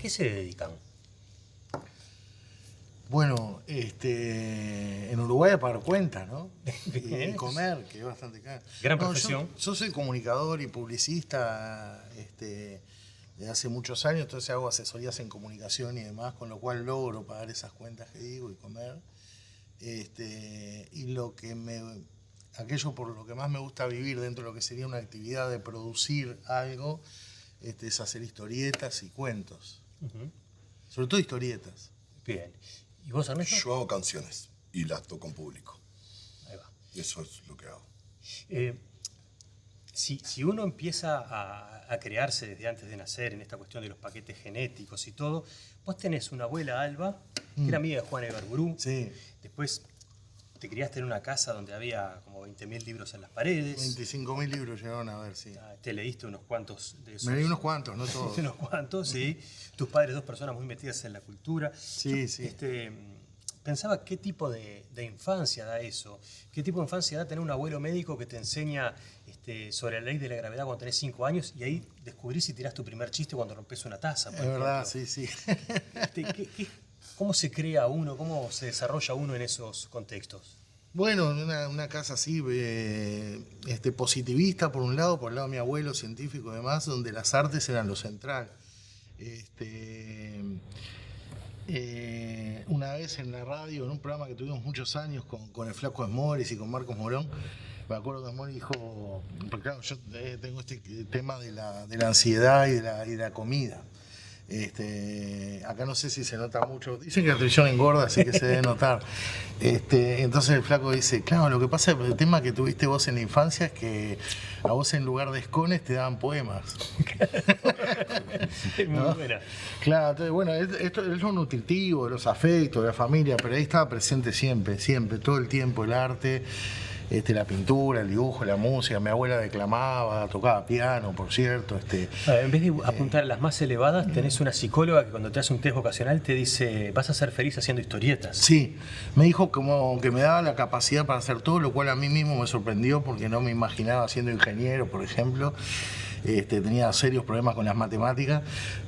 qué se dedican? Bueno, en Uruguay a pagar cuentas, ¿no? Y comer, que es bastante caro. Gran profesión. Yo soy comunicador y publicista de hace muchos años, entonces hago asesorías en comunicación y demás, con lo cual logro pagar esas cuentas que digo y comer. Y aquello por lo que más me gusta vivir dentro de lo que sería una actividad de producir algo, es hacer historietas y cuentos. Sobre todo historietas. Bien. ¿Y vos, Ernesto? Yo hago canciones y las toco en público. Ahí va. Eso es lo que hago. Si uno empieza a crearse desde antes de nacer en esta cuestión de los paquetes genéticos y todo, vos tenés una abuela, Alba, que era amiga de Juan Ibarburu. Sí. Después te criaste en una casa donde había como 20.000 libros en las paredes. 25.000 libros llegaron a ver, sí. Te leíste unos cuantos de esos. Me leí unos cuantos, no todos. Unos cuantos, sí. Tus padres, dos personas muy metidas en la cultura. Sí, sí. Pensaba qué tipo de infancia da eso. ¿Qué tipo de infancia da tener un abuelo médico que te enseña sobre la ley de la gravedad cuando tenés 5 años y ahí descubrís y tirás tu primer chiste cuando rompes una taza? Es verdad, sí, sí. ¿Cómo se crea uno? ¿Cómo se desarrolla uno en esos contextos? Bueno, una casa así, positivista por el lado de mi abuelo, científico y demás, donde las artes eran lo central. Una vez en la radio, en un programa que tuvimos muchos años con el Flaco Esmores y con Marcos Morón, me acuerdo que Esmores dijo, porque claro, yo tengo este tema de la ansiedad y de la comida. Acá no sé si se nota mucho, dicen que la televisión engorda, así que se debe notar. Entonces el Flaco dice, claro, lo que pasa, el tema que tuviste vos en la infancia es que a vos en lugar de escones te daban poemas. ¿No? Muy buena. Claro, entonces bueno, esto es lo nutritivo, de los afectos, de la familia, pero ahí estaba presente siempre, todo el tiempo el arte. La pintura, el dibujo, la música. Mi abuela declamaba, tocaba piano, por cierto. En vez de apuntar a las más elevadas, tenés una psicóloga que cuando te hace un test vocacional te dice, vas a ser feliz haciendo historietas. Sí, me dijo como que me daba la capacidad para hacer todo, lo cual a mí mismo me sorprendió porque no me imaginaba siendo ingeniero, por ejemplo. Tenía serios problemas con las matemáticas,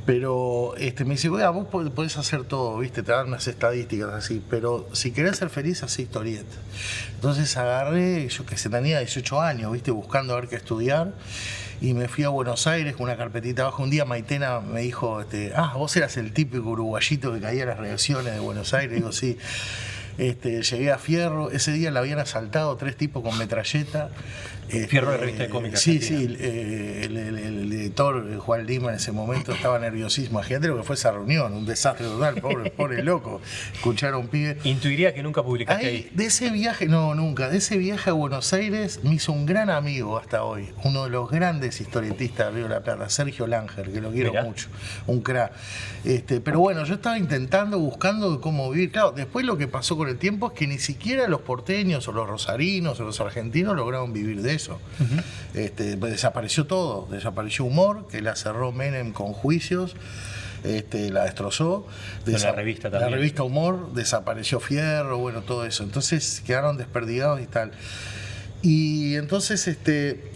pero me dice, oiga, vos podés hacer todo, ¿viste? Te dan unas estadísticas así, pero si querés ser feliz, hacé historieta. Entonces agarré, yo que tenía 18 años, ¿viste? Buscando a ver qué estudiar, y me fui a Buenos Aires con una carpetita abajo. Un día Maitena me dijo, vos eras el típico uruguayito que caía en las reacciones de Buenos Aires. Digo, sí. Llegué a Fierro, ese día la habían asaltado 3 tipos con metralleta. Fierro de revista de cómics. Sí, sí, el editor Juan Lima en ese momento estaba nerviosísimo. Imagínate lo que fue esa reunión, un desastre total, pobre loco. Escuchar a un pibe. Intuiría que nunca publicaste ahí. De ese viaje, no, nunca. De ese viaje a Buenos Aires me hizo un gran amigo hasta hoy. Uno de los grandes historietistas de Río de la Plata, Sergio Langer, que lo quiero mucho. Un crack. Pero bueno, yo estaba buscando cómo vivir. Claro, después lo que pasó con el tiempo es que ni siquiera los porteños o los rosarinos o los argentinos lograron vivir de eso. Desapareció todo, desapareció Humor, que la cerró Menem con juicios, la destrozó. La revista también. La revista Humor, desapareció Fierro, bueno, todo eso. Entonces quedaron desperdigados y tal. Y entonces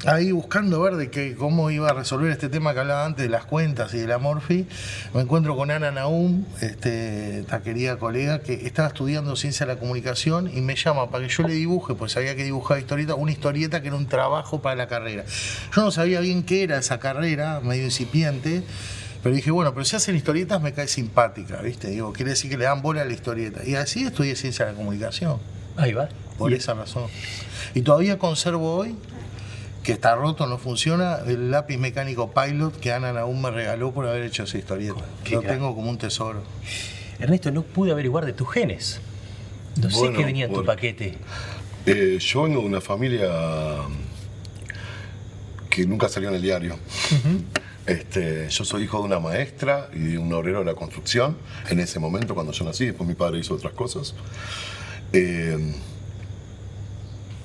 ahí buscando ver cómo iba a resolver este tema que hablaba antes de las cuentas y de la Morphy, me encuentro con Ana Nahum, esta querida colega que estaba estudiando ciencia de la comunicación y me llama para que yo le dibuje, pues había que dibujar una historieta que era un trabajo para la carrera. Yo no sabía bien qué era esa carrera, medio incipiente, pero dije, bueno, pero si hacen historietas me cae simpática, ¿viste? Digo, quiere decir que le dan bola a la historieta. Y así estudié ciencia de la comunicación. Ahí va. Por esa razón. Y todavía conservo hoy, que está roto, no funciona, el lápiz mecánico Pilot que Ana Nahum me regaló por haber hecho esa historieta. Lo tengo como un tesoro. Ernesto, no pude averiguar de tus genes. No sé qué venía en tu paquete. Yo vengo de una familia que nunca salió en el diario. Yo soy hijo de una maestra y de un obrero de la construcción. En ese momento, cuando yo nací, después mi padre hizo otras cosas.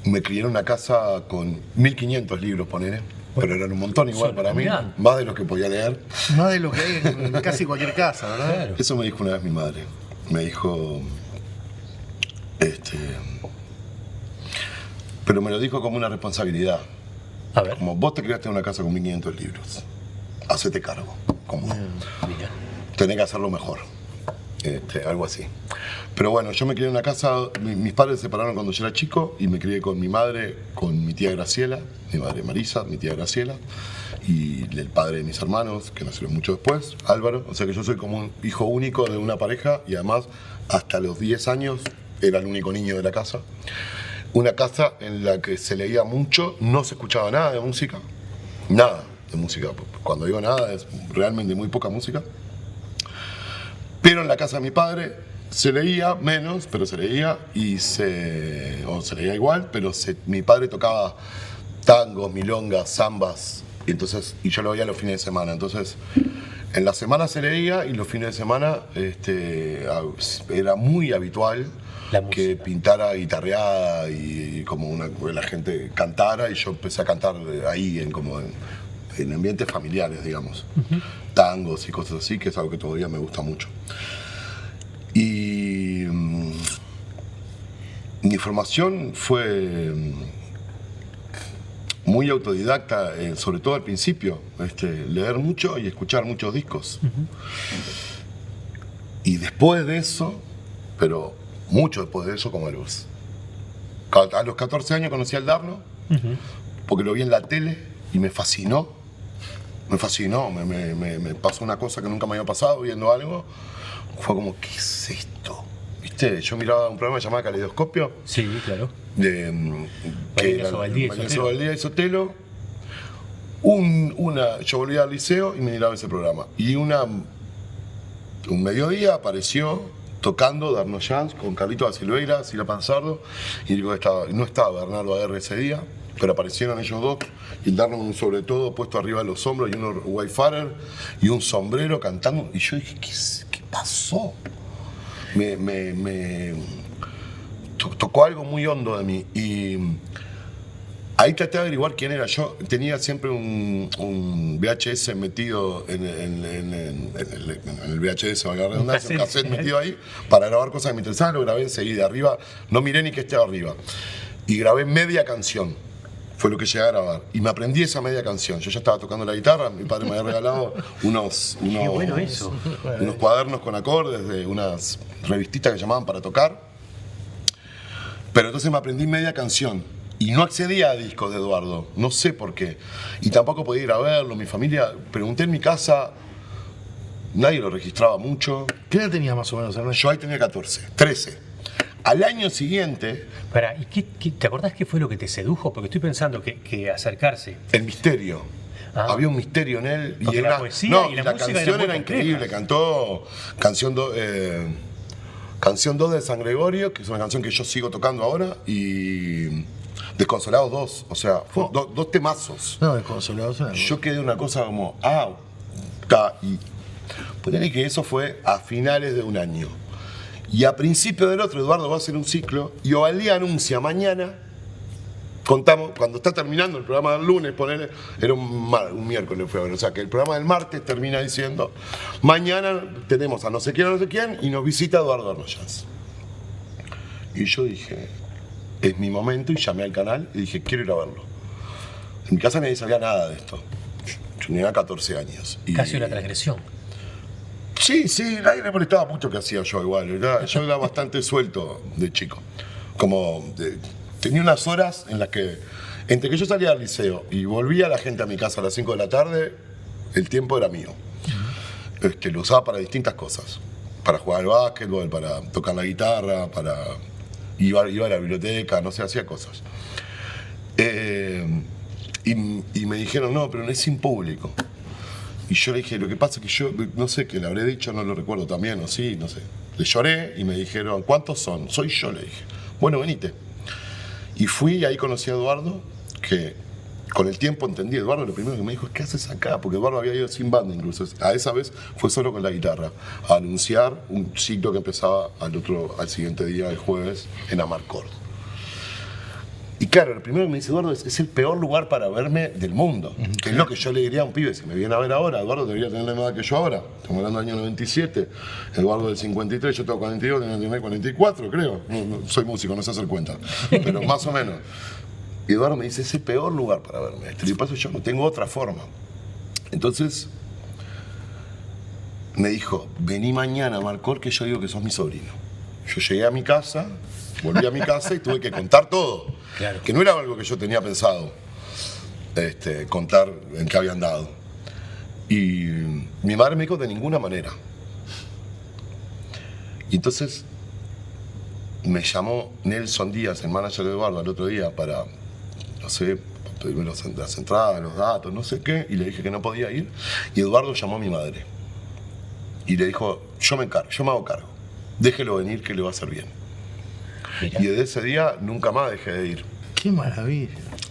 Me crié en una casa con 1500 libros, ponele. Pero eran un montón igual para mí, más de los que podía leer. Más de lo que hay en casi cualquier casa, ¿verdad? Claro. Eso me dijo una vez mi madre. Me dijo... Pero me lo dijo como una responsabilidad. A ver. Como vos te criaste en una casa con 1500 libros. Hacete cargo. Como... Mira. tenés que hacerlo mejor. Algo así. Pero bueno, yo me crié en una casa, mis padres se separaron cuando yo era chico y me crié con mi madre, con mi tía Graciela, mi madre Marisa, mi tía Graciela, y el padre de mis hermanos, que nacieron mucho después, Álvaro. O sea que yo soy como un hijo único de una pareja y además hasta los 10 años era el único niño de la casa. Una casa en la que se leía mucho, no se escuchaba nada de música, nada de música. Cuando digo nada es realmente muy poca música. Pero en la casa de mi padre se leía menos, pero se leía o se leía igual, pero mi padre tocaba tangos, milongas, zambas, y yo lo veía los fines de semana. Entonces, en la semana se leía y los fines de semana era muy habitual que pintara guitarreada y como la gente cantara, y yo empecé a cantar ahí en ambientes familiares, digamos. Tangos y cosas así, que es algo que todavía me gusta mucho. Y mi formación fue muy autodidacta, sobre todo al principio, leer mucho y escuchar muchos discos. Y después de eso, pero mucho después de eso, como a los 14 años conocí al Darno, porque lo vi en la tele y me fascinó. Me fascinó, me pasó una cosa que nunca me había pasado viendo algo. Fue como, ¿qué es esto? ¿Viste? Yo miraba un programa llamado Caleidoscopio. Sí, claro. María Sobaldía y Sotelo. Yo volví al liceo y me miraba ese programa. Y un mediodía apareció tocando Darno Jazz con Carlito da Silveira, Sila Panzardo, y digo, no estaba Bernardo Aguirre ese día, pero aparecieron ellos dos, y el Darno con un sobre todo puesto arriba de los hombros y un Wayfarer y un sombrero cantando, y yo dije, ¿qué pasó? Tocó algo muy hondo de mí, y ahí traté de averiguar quién era. Yo tenía siempre un VHS metido en el VHS, valga la redundancia, un cassette metido ahí para grabar cosas que me interesaban, lo grabé enseguida. Arriba, no miré ni que estaba arriba. Y grabé media canción, fue lo que llegué a grabar. Y me aprendí esa media canción. Yo ya estaba tocando la guitarra, mi padre me había regalado unos cuadernos con acordes de unas revistitas que llamaban para tocar. Pero entonces me aprendí media canción. Y no accedía a discos de Eduardo, no sé por qué. Y tampoco podía ir a verlo, mi familia, pregunté en mi casa, nadie lo registraba mucho. ¿Qué edad tenías más o menos, Ernesto? Yo ahí tenía 13. Al año siguiente... ¿Y te acordás qué fue lo que te sedujo? Porque estoy pensando que acercarse... El misterio. Había un misterio en él. Y era, la poesía y la música canción era increíble. Cantó Canción 2 de San Gregorio, que es una canción que yo sigo tocando ahora, y... Desconsolados 2, o sea, dos temazos. No, Desconsolados era... Yo quedé una cosa como, y ponele que eso fue a finales de un año. Y a principio del otro, Eduardo va a hacer un ciclo, y Ovaldía anuncia mañana, contamos, cuando está terminando el programa del lunes, ponele, era un miércoles fue a ver, o sea que el programa del martes termina diciendo, mañana tenemos a no sé quién, y nos visita Eduardo Arnoyans. Y yo dije... Es mi momento, y llamé al canal y dije, quiero ir a verlo. En mi casa nadie sabía nada de esto. Yo tenía 14 años. Casi una transgresión. Sí, nadie le molestaba mucho que hacía yo igual. Yo era bastante suelto de chico. Tenía unas horas en las que, entre que yo salía del liceo y volvía la gente a mi casa a las 5 de la tarde, el tiempo era mío. Lo usaba para distintas cosas. Para jugar al básquetbol, para tocar la guitarra, Iba a la biblioteca, no sé, hacía cosas. Y me dijeron, no, pero no es sin público. Y yo le dije, lo que pasa es que yo, no sé, que le habré dicho, no lo recuerdo también, o sí, no sé. Le lloré y me dijeron, ¿cuántos son? Soy yo, le dije. Bueno, venite. Y fui y ahí conocí a Eduardo, que con el tiempo entendí. Eduardo lo primero que me dijo es, ¿qué haces acá? Porque Eduardo había ido sin banda incluso. A esa vez fue solo con la guitarra, a anunciar un ciclo que empezaba al siguiente día, el jueves, en Amarcord. Y claro, lo primero que me dice Eduardo es el peor lugar para verme del mundo. Que es lo que yo le diría a un pibe, si me viene a ver ahora, Eduardo debería tener la misma edad que yo ahora. Estamos hablando del año 97, Eduardo del 53, yo tengo 42, tengo 44, creo. No soy músico, no sé hacer cuenta, pero más o menos. Y Eduardo me dice, es el peor lugar para verme. Y paso yo no tengo otra forma. Entonces, me dijo, vení mañana, Marcor, que yo digo que sos mi sobrino. Yo llegué a mi casa, volví a mi casa y tuve que contar todo. Claro. Que no era algo que yo tenía pensado contar en qué habían dado. Y mi madre me dijo de ninguna manera. Y entonces me llamó Nelson Díaz, el manager de Eduardo, el otro día para, no sé, pedirme las entradas, los datos, no sé qué, y le dije que no podía ir. Y Eduardo llamó a mi madre y le dijo, yo me hago cargo, déjelo venir que le va a hacer bien. Mirá. Y desde ese día nunca más dejé de ir. Qué maravilla.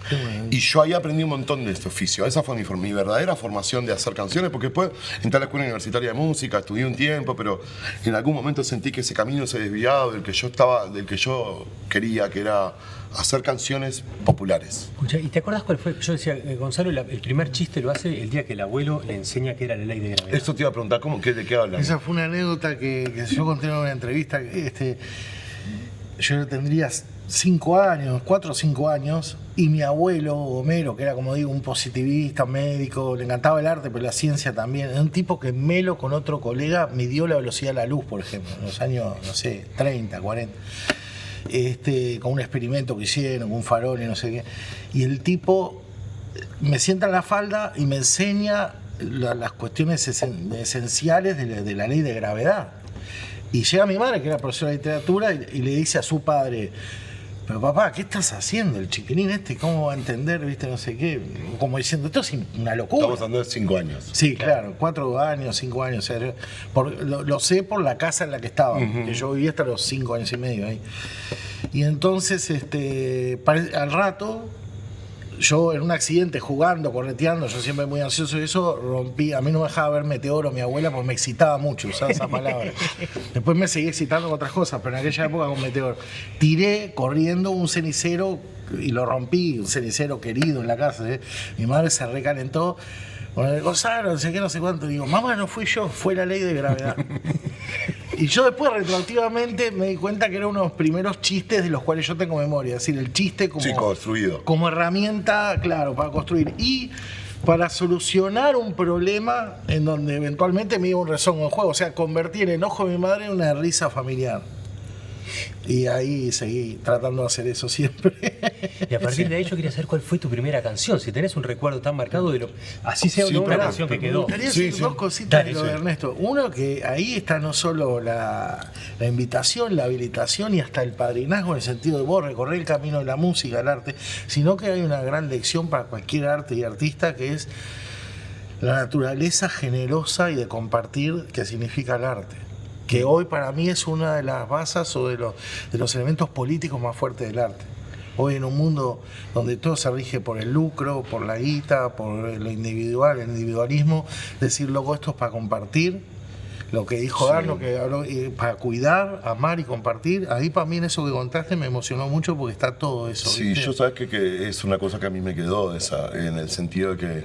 Qué maravilla. Y yo ahí aprendí un montón de este oficio. Esa fue mi verdadera formación de hacer canciones, porque después entré a la Escuela Universitaria de Música, estudié un tiempo, pero en algún momento sentí que ese camino se desviaba del que yo quería, que era hacer canciones populares. Escucha, ¿y te acuerdas cuál fue? Yo decía, Gonzalo, el primer chiste lo hace el día que el abuelo le enseña que era la ley de gravedad. Esto te iba a preguntar, ¿de qué hablan? Esa fue una anécdota que yo conté en una entrevista. Yo tendría 5 años, 4 o 5 años, y mi abuelo, Homero, que era, como digo, un positivista, médico, le encantaba el arte, pero la ciencia también. Era un tipo que Melo, con otro colega, midió la velocidad de la luz, por ejemplo, en los años, no sé, 30, 40. Con un experimento que hicieron, con un farol y no sé qué. Y el tipo me sienta en la falda y me enseña las cuestiones esenciales de la ley de gravedad. Y llega mi madre, que era profesora de literatura, y le dice a su padre, pero papá, ¿qué estás haciendo? El chiquilín ¿cómo va a entender? ¿Viste? No sé qué. Como diciendo, esto es una locura. Estamos hablando de 5 años. Sí, claro, 4 años, 5 años. O sea, lo sé por la casa en la que estaba, que yo vivía hasta los 5 años y medio ahí. Y entonces, al rato, yo en un accidente, jugando, correteando, yo siempre muy ansioso de eso, rompí, a mí no me dejaba ver Meteoro mi abuela porque me excitaba mucho usar esa palabra. Después me seguí excitando con otras cosas, pero en aquella época con Meteoro. Tiré corriendo un cenicero y lo rompí, un cenicero querido en la casa. Mi madre se recalentó. Bueno, Gonzalo, no sé qué, no sé cuánto. Digo, mamá, no fui yo, fue la ley de gravedad. Y yo después, retroactivamente, me di cuenta que era uno de los primeros chistes de los cuales yo tengo memoria. Es decir, el chiste construido. Como herramienta, claro, para construir. Y para solucionar un problema en donde eventualmente me iba un rezongo en juego. O sea, convertí el enojo de mi madre en una risa familiar. Y ahí seguí tratando de hacer eso siempre. Y a partir de ahí yo quería saber cuál fue tu primera canción, si tenés un recuerdo tan marcado de lo... Así sea una canción que quedó. Me gustaría decir dos cositas de lo de Ernesto. Uno, que ahí está no solo la invitación, la habilitación y hasta el padrinazgo en el sentido de vos recorrer el camino de la música, el arte, sino que hay una gran lección para cualquier arte y artista, que es la naturaleza generosa y de compartir que significa el arte, que hoy para mí es una de las bases o de los elementos políticos más fuertes del arte. Hoy, en un mundo donde todo se rige por el lucro, por la guita, por lo individual, el individualismo, decir, loco, esto es para compartir, lo que dijo Dan, lo que habló, para cuidar, amar y compartir. Ahí para mí en eso que contaste me emocionó mucho porque está todo eso. Sí, ¿viste? Yo sabes que es una cosa que a mí me quedó en el sentido de que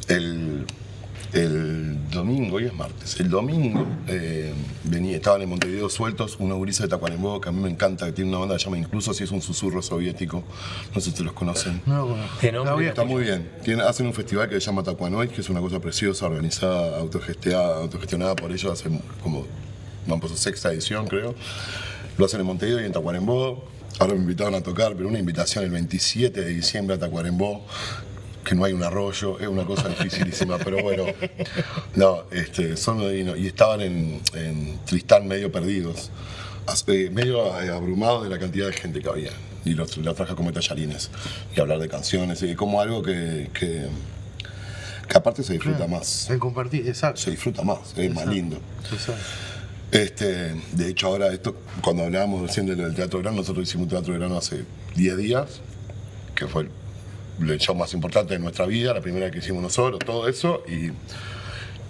el domingo, hoy es martes, el domingo estaban en Montevideo sueltos unos gurises de Tacuarembó, que a mí me encanta, que tiene una banda que se llama Incluso si es un susurro soviético, no sé si los conocen. No, bueno. Está muy bien. Hacen un festival que se llama Tacuanoid, que es una cosa preciosa, organizada, autogestionada por ellos, hace como, van por su 6ª edición, creo. Lo hacen en Montevideo y en Tacuarembó. Ahora me invitaron a tocar, pero una invitación el 27 de diciembre a Tacuarembó, que no hay un arroyo, es una cosa dificilísima, pero bueno, no, son divinos. Y estaban en Tristán medio perdidos, medio abrumados de la cantidad de gente que había. Y los traje como tallarines y hablar de canciones, y como algo que aparte se disfruta más. El compartir, exacto. Se disfruta más, es más lindo. Exacto. De hecho, ahora cuando hablábamos recién del Teatro Verano, nosotros hicimos un Teatro Verano hace 10 días, que fue el show más importante de nuestra vida, la primera que hicimos nosotros, todo eso, y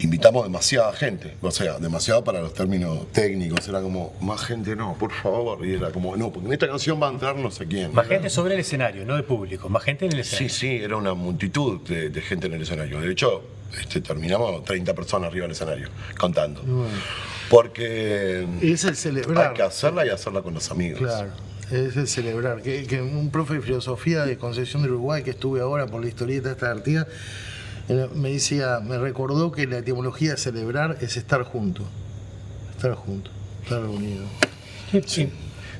invitamos demasiada gente, o sea, demasiado para los términos técnicos, era como, más gente no, por favor, y era como, no, porque en esta canción va a entrar no sé quién. Más gente sobre el escenario, no de público, más gente en el escenario. Sí, era una multitud de gente en el escenario, de hecho, terminamos 30 personas arriba del escenario, contando. Bueno. Porque es el celebrar. Hay que hacerla y hacerla con los amigos. Claro. Es el celebrar, que un profe de filosofía de Concepción del Uruguay, que estuve ahora por la historieta esta de Artigas, me decía, me recordó que la etimología de celebrar es estar juntos, estar reunidos. Sí.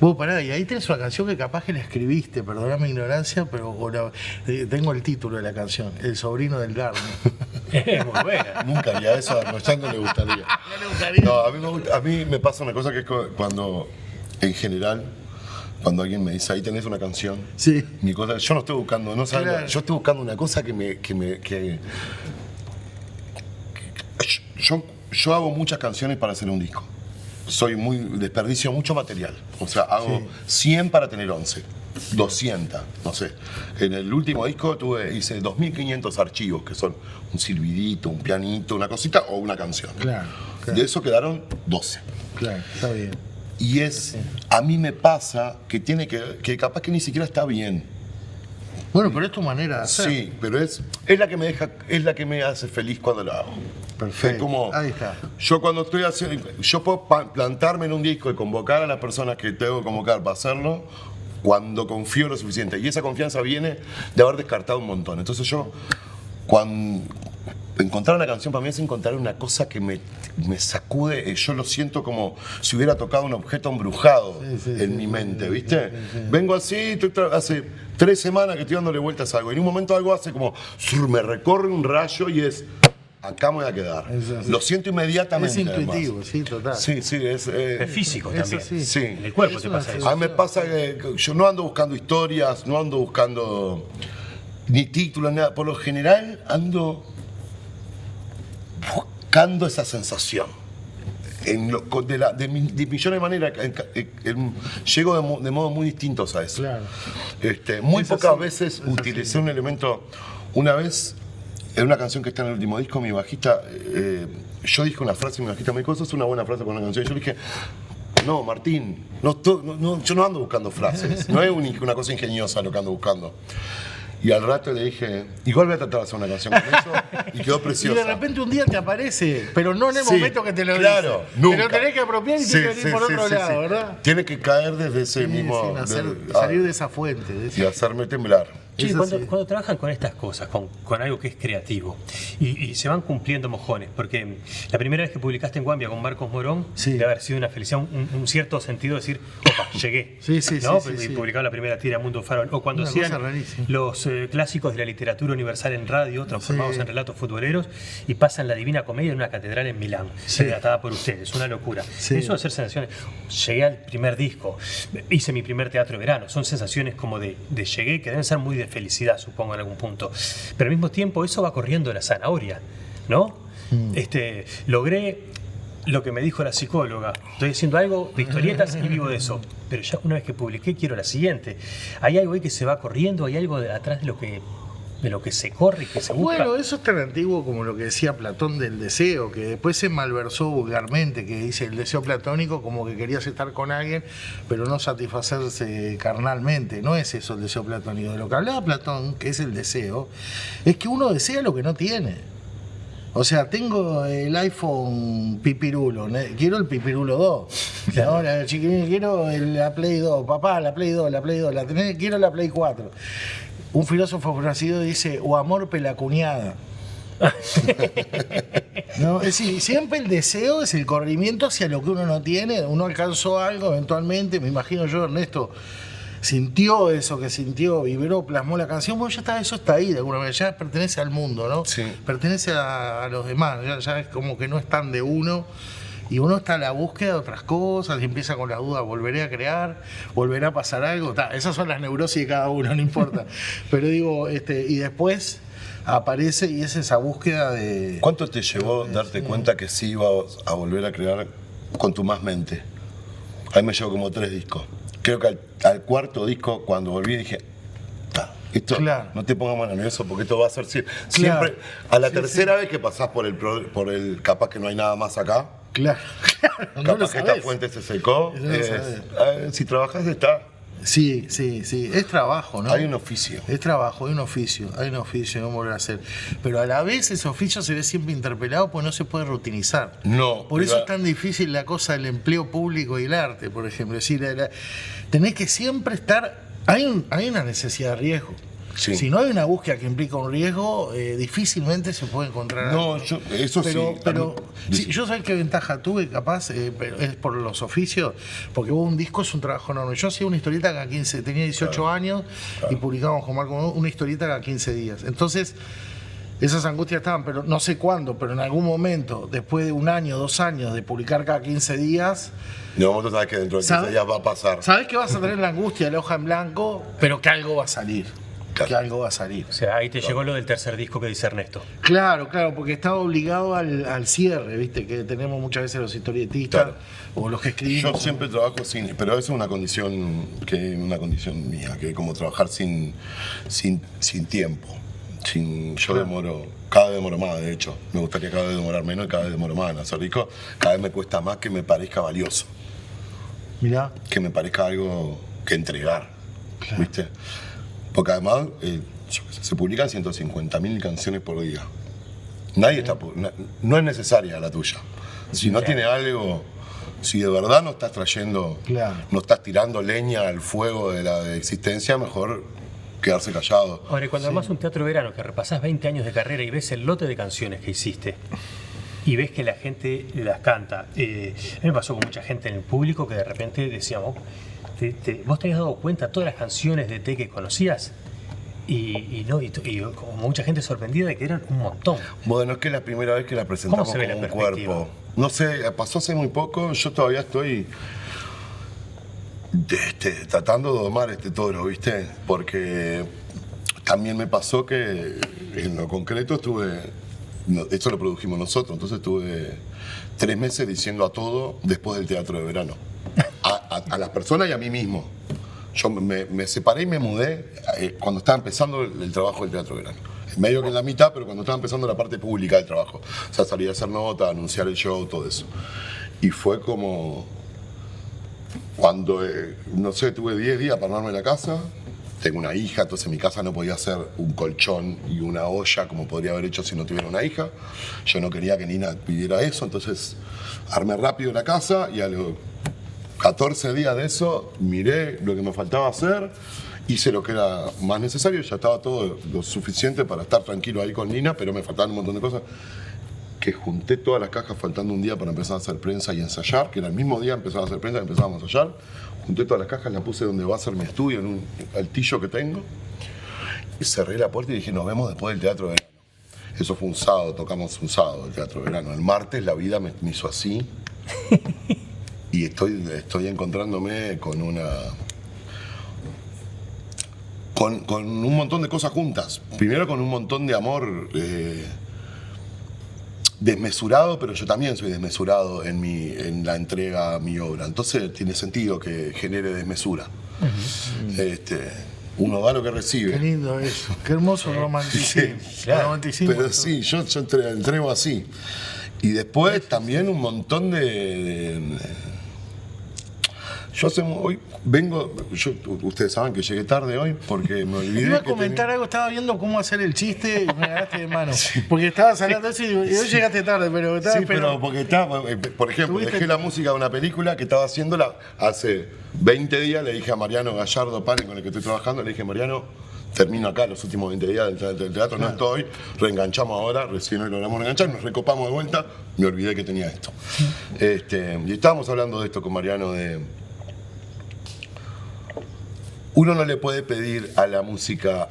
Vos pará, y ahí tenés una canción que capaz que la escribiste, perdóname mi ignorancia, pero tengo el título de la canción, El sobrino del Garni. Es muy buena. Nunca haría eso, a Royán no le gustaría. No, a mí me pasa una cosa que es cuando, en general, cuando alguien me dice, ahí tenés una canción, Sí. mi cosa, yo no estoy buscando, no sabes, Claro. yo estoy buscando una cosa yo hago muchas canciones para hacer un disco. Desperdicio mucho material. O sea, hago 100 para tener 11, 200, no sé. En el último disco hice 2.500 archivos, que son un silbidito, un pianito, una cosita o una canción. Claro. De eso quedaron 12. Claro, está bien. Y a mí me pasa que capaz que ni siquiera está bien. Bueno, pero es tu manera de hacer. Sí, pero es la que me me hace feliz cuando la hago. Perfecto. Es como, Ahí está. yo cuando estoy haciendo, yo puedo plantarme en un disco y convocar a las personas que tengo que convocar para hacerlo cuando confío lo suficiente. Y esa confianza viene de haber descartado un montón. Entonces cuando encontrar una canción para mí es encontrar una cosa que me sacude, yo lo siento como si hubiera tocado un objeto embrujado en mi mente, ¿viste? Vengo así, hace 3 semanas que estoy dándole vueltas a algo, y en un momento algo hace como, me recorre un rayo y es, acá me voy a quedar. Lo siento inmediatamente. Es intuitivo, además. sí, total. Sí, Es físico también. sí. Sí. En el cuerpo te pasa eso. A mí me pasa que yo no ando buscando historias, no ando buscando ni títulos, nada. Por lo general ando buscando esa sensación. De millones de maneras llego de modos muy distintos a eso. Claro. Muy Es pocas así, veces es utilicé un elemento. Una vez, en una canción que está en el último disco, mi bajista, yo dije una frase y mi bajista me dijo, eso es una buena frase para una canción. Y yo le dije, no, Martín, yo no ando buscando frases, no es una cosa ingeniosa lo que ando buscando. Y al rato le dije, igual voy a tratar de hacer una canción con eso, y quedó Y preciosa. de repente un día te aparece, pero no en el Sí, momento que te lo claro, dice. nunca. Te lo tenés que apropiar y tiene que venir por otro lado, ¿verdad? Tiene que caer desde ese Sí, mismo... salir de esa fuente. y hacerme temblar. Sí, Eso sí. cuando trabajan con estas cosas, con algo que es creativo, y se van cumpliendo mojones, porque la primera vez que publicaste en Guambia con Marcos Morón, Sí. debe haber sido una felicidad, un cierto sentido de decir, opa, llegué. Sí, sí, ¿no? sí, sí, Y sí. publicaba la primera tira Mundo Farol. O cuando Una hacían cosa rarísima. los clásicos de la literatura universal en radio, transformados Sí. en relatos futboleros, y pasan la Divina Comedia en una catedral en Milán, redactada por ustedes, una locura. Sí. Eso de hacer sensaciones. Llegué al primer disco, hice mi primer teatro de verano, son sensaciones como de llegué, que deben ser muy de felicidad, supongo, en algún punto. Pero al mismo tiempo eso va corriendo la zanahoria, ¿no? Logré lo que me dijo la psicóloga. Estoy haciendo algo de historietas y vivo de eso. Pero ya una vez que publiqué quiero la siguiente. Hay algo ahí que se va corriendo, hay algo atrás de lo que se corre y que se busca. Bueno, eso es tan antiguo como lo que decía Platón del deseo, que después se malversó vulgarmente, que dice el deseo platónico como que querías estar con alguien, pero no satisfacerse carnalmente. No es eso el deseo platónico. De lo que hablaba Platón, que es el deseo, es que uno desea lo que no tiene. O sea, tengo el iPhone pipirulo, quiero el pipirulo 2. Ahora, chiquilín, quiero la Play 2. Papá, la Play 2, la tenés, quiero la Play 4. Un filósofo conocido dice, o amor pelacuñada. No, es decir, siempre el deseo es el corrimiento hacia lo que uno no tiene. Uno alcanzó algo eventualmente, me imagino yo, Ernesto, sintió eso que sintió, vibró, plasmó la canción. Bueno, ya está, eso está ahí de alguna manera, ya pertenece al mundo, ¿no? Sí. Pertenece a los demás, ya es como que no es tan de uno. Y uno está a la búsqueda de otras cosas y empieza con la duda, ¿volveré a crear? ¿Volverá a pasar algo? Esas son las neurosis de cada uno, no importa. Pero digo, y después aparece y es esa búsqueda de... ¿Cuánto te llevó darte cuenta que sí ibas a volver a crear con tu más mente? A mí me llevó como 3 discos. Creo que al cuarto disco, cuando volví, dije, esto, Claro. no te pongas más nervioso porque esto va a ser siempre. Claro. A la tercera vez que pasás por el capaz que no hay nada más acá, Claro, no lo capaz que esta sabés. fuente se secó, Eso no lo sabés. si trabajás está, Sí, es trabajo, ¿no? hay un oficio. Es trabajo, hay un oficio, no volver a hacer. Pero a la vez ese oficio se ve siempre interpelado porque no se puede rutinizar. No, Por pero- eso es tan difícil la cosa del empleo público y el arte, por ejemplo. Es decir, tenés que siempre estar... Hay una necesidad de riesgo. Sí. Si no hay una búsqueda que implica un riesgo, difícilmente se puede encontrar No, algo. eso sí. Pero sí, yo sé qué ventaja tuve, capaz, pero es por los oficios, porque un disco es un trabajo enorme. Yo hacía una historieta cada 15, tenía 18 años y publicábamos con Marco una historieta cada 15 días. Entonces, esas angustias estaban, pero no sé cuándo, pero en algún momento, después de 1 año, 2 años de publicar cada 15 días, De momento sabes que dentro de 15 días va a pasar. sabes que vas a tener la angustia de la hoja en blanco, pero que algo va a salir. Claro. Que algo va a salir. O sea, ahí te llegó lo del tercer disco que dice Ernesto. Claro, porque estaba obligado al cierre, viste, que tenemos muchas veces los historietistas Claro. o los que escribimos. Yo siempre trabajo sin, pero eso es una condición mía, que es como trabajar sin tiempo. Yo demoro, cada vez demoro más, de hecho. Me gustaría cada vez demorar menos y cada vez demoro más en hacer discos. Cada vez me cuesta más que me parezca valioso, Mirá, que me parezca algo que entregar, ¿viste? Porque además se publican 150.000 canciones por día. Nadie está no es necesaria la tuya. Si no tiene algo, si de verdad no estás trayendo, Claro. no estás tirando leña al fuego de la existencia, mejor quedarse callado. Ahora, y cuando armás un teatro de verano, que repasás 20 años de carrera y ves el lote de canciones que hiciste, y ves que la gente las canta. A mí me pasó con mucha gente en el público que de repente decíamos, ¿vos te habías dado cuenta de todas las canciones de T que conocías? Y como mucha gente sorprendida de que eran un montón. Bueno, es que es la primera vez que la presentamos ¿Cómo se ve como la un perspectiva? cuerpo. No sé, pasó hace muy poco, yo todavía estoy tratando de domar este toro, ¿viste? Porque también me pasó que en lo concreto esto lo produjimos nosotros, entonces estuve 3 meses diciendo a todo después del teatro de verano. A las personas y a mí mismo. Yo me separé y me mudé cuando estaba empezando el trabajo del teatro de verano. Medio que en la mitad, pero cuando estaba empezando la parte pública del trabajo. O sea, salir a hacer nota, anunciar el show, todo eso. Y fue como cuando, no sé, tuve 10 días para armarme la casa. Tengo una hija, entonces en mi casa no podía hacer un colchón y una olla como podría haber hecho si no tuviera una hija. Yo no quería que Nina pidiera eso, entonces armé rápido la casa y a los 14 días de eso miré lo que me faltaba hacer, hice lo que era más necesario, ya estaba todo lo suficiente para estar tranquilo ahí con Nina, pero me faltaban un montón de cosas. Que junté todas las cajas faltando un día para empezar a hacer prensa y ensayar, que era el mismo día empezaba a hacer prensa y empezábamos a ensayar. Junté todas las cajas, las puse donde va a ser mi estudio, en un altillo que tengo. Y cerré la puerta y dije, nos vemos después del teatro de verano. Eso fue un sábado, tocamos un sábado el teatro de verano. El martes la vida me hizo así. Y estoy encontrándome con con un montón de cosas juntas. Primero con un montón de amor desmesurado, pero yo también soy desmesurado en la entrega a mi obra. Entonces tiene sentido que genere desmesura. Uno da lo que recibe. qué lindo eso, qué hermoso romanticismo. claro. Romanticismo. Pero sí, yo entrego así. Y después también un montón yo hoy vengo, ustedes saben que llegué tarde hoy porque me olvidé. Iba a que comentar algo, estaba viendo cómo hacer el chiste y me agarraste de mano. Porque estabas hablando de eso y hoy llegaste tarde, pero estaba Sí, pero porque estaba, por ejemplo, Tuviste- dejé la música de una película que estaba haciéndola hace 20 días, le dije a Mariano Gallardo Pane, con el que estoy trabajando, le dije, Mariano, termino acá los últimos 20 días del teatro, no estoy, reenganchamos ahora, recién hoy logramos reenganchar, nos recopamos de vuelta, me olvidé que tenía esto. Y estábamos hablando de esto con Mariano, uno no le puede pedir a la música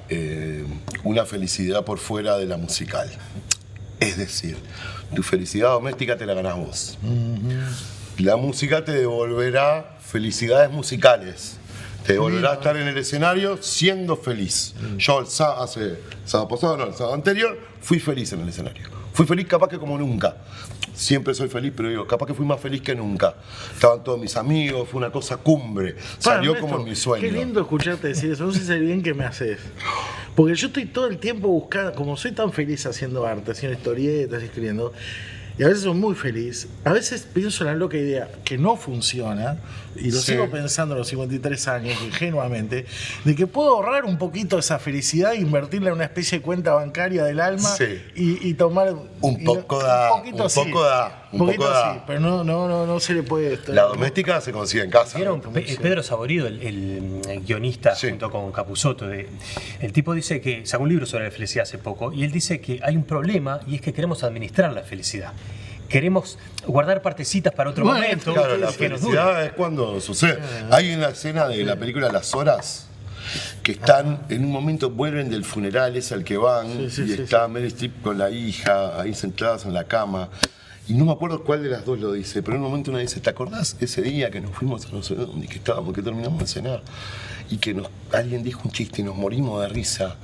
una felicidad por fuera de la musical. Es decir, tu felicidad doméstica te la ganás vos. La música te devolverá felicidades musicales. Te devolverá a estar en el escenario siendo feliz. Yo el sábado pasado, no, el sábado anterior, fui feliz en el escenario. Fui feliz capaz que como nunca. Siempre soy feliz, pero digo, capaz que fui más feliz que nunca. Estaban todos mis amigos, fue una cosa cumbre. Salió Ernesto, como en mi sueño. Qué lindo escucharte decir eso, no sé el bien que me haces. Porque yo estoy todo el tiempo buscando, como soy tan feliz haciendo arte, haciendo historietas, escribiendo, y a veces soy muy feliz, a veces pienso en la loca idea que no funciona, y lo Sí. sigo pensando a los 53 años, ingenuamente, de que puedo ahorrar un poquito esa felicidad e invertirla en una especie de cuenta bancaria del alma Sí. y tomar... Un poco da. Un poquito Un sí. poco da. Un poquito poco así, pero no se le puede... La doméstica se consigue en casa. ¿Vieron? Pedro Saborido, el guionista, Sí. junto con Capusotto, el tipo dice que sacó un libro sobre la felicidad hace poco, y él dice que hay un problema, y es que queremos administrar la felicidad. Queremos guardar partecitas para otro momento. Claro, la que nos dure. felicidad es cuando sucede. Hay una escena de la película Las Horas que están, en un momento vuelven del funeral, es al que van, y está Meryl Streep con la hija ahí sentadas en la cama. Y no me acuerdo cuál de las dos lo dice, pero en un momento una dice, ¿te acordás ese día que nos fuimos a no sé dónde, que estábamos, que terminamos de cenar? Y que alguien dijo un chiste y nos morimos de risa.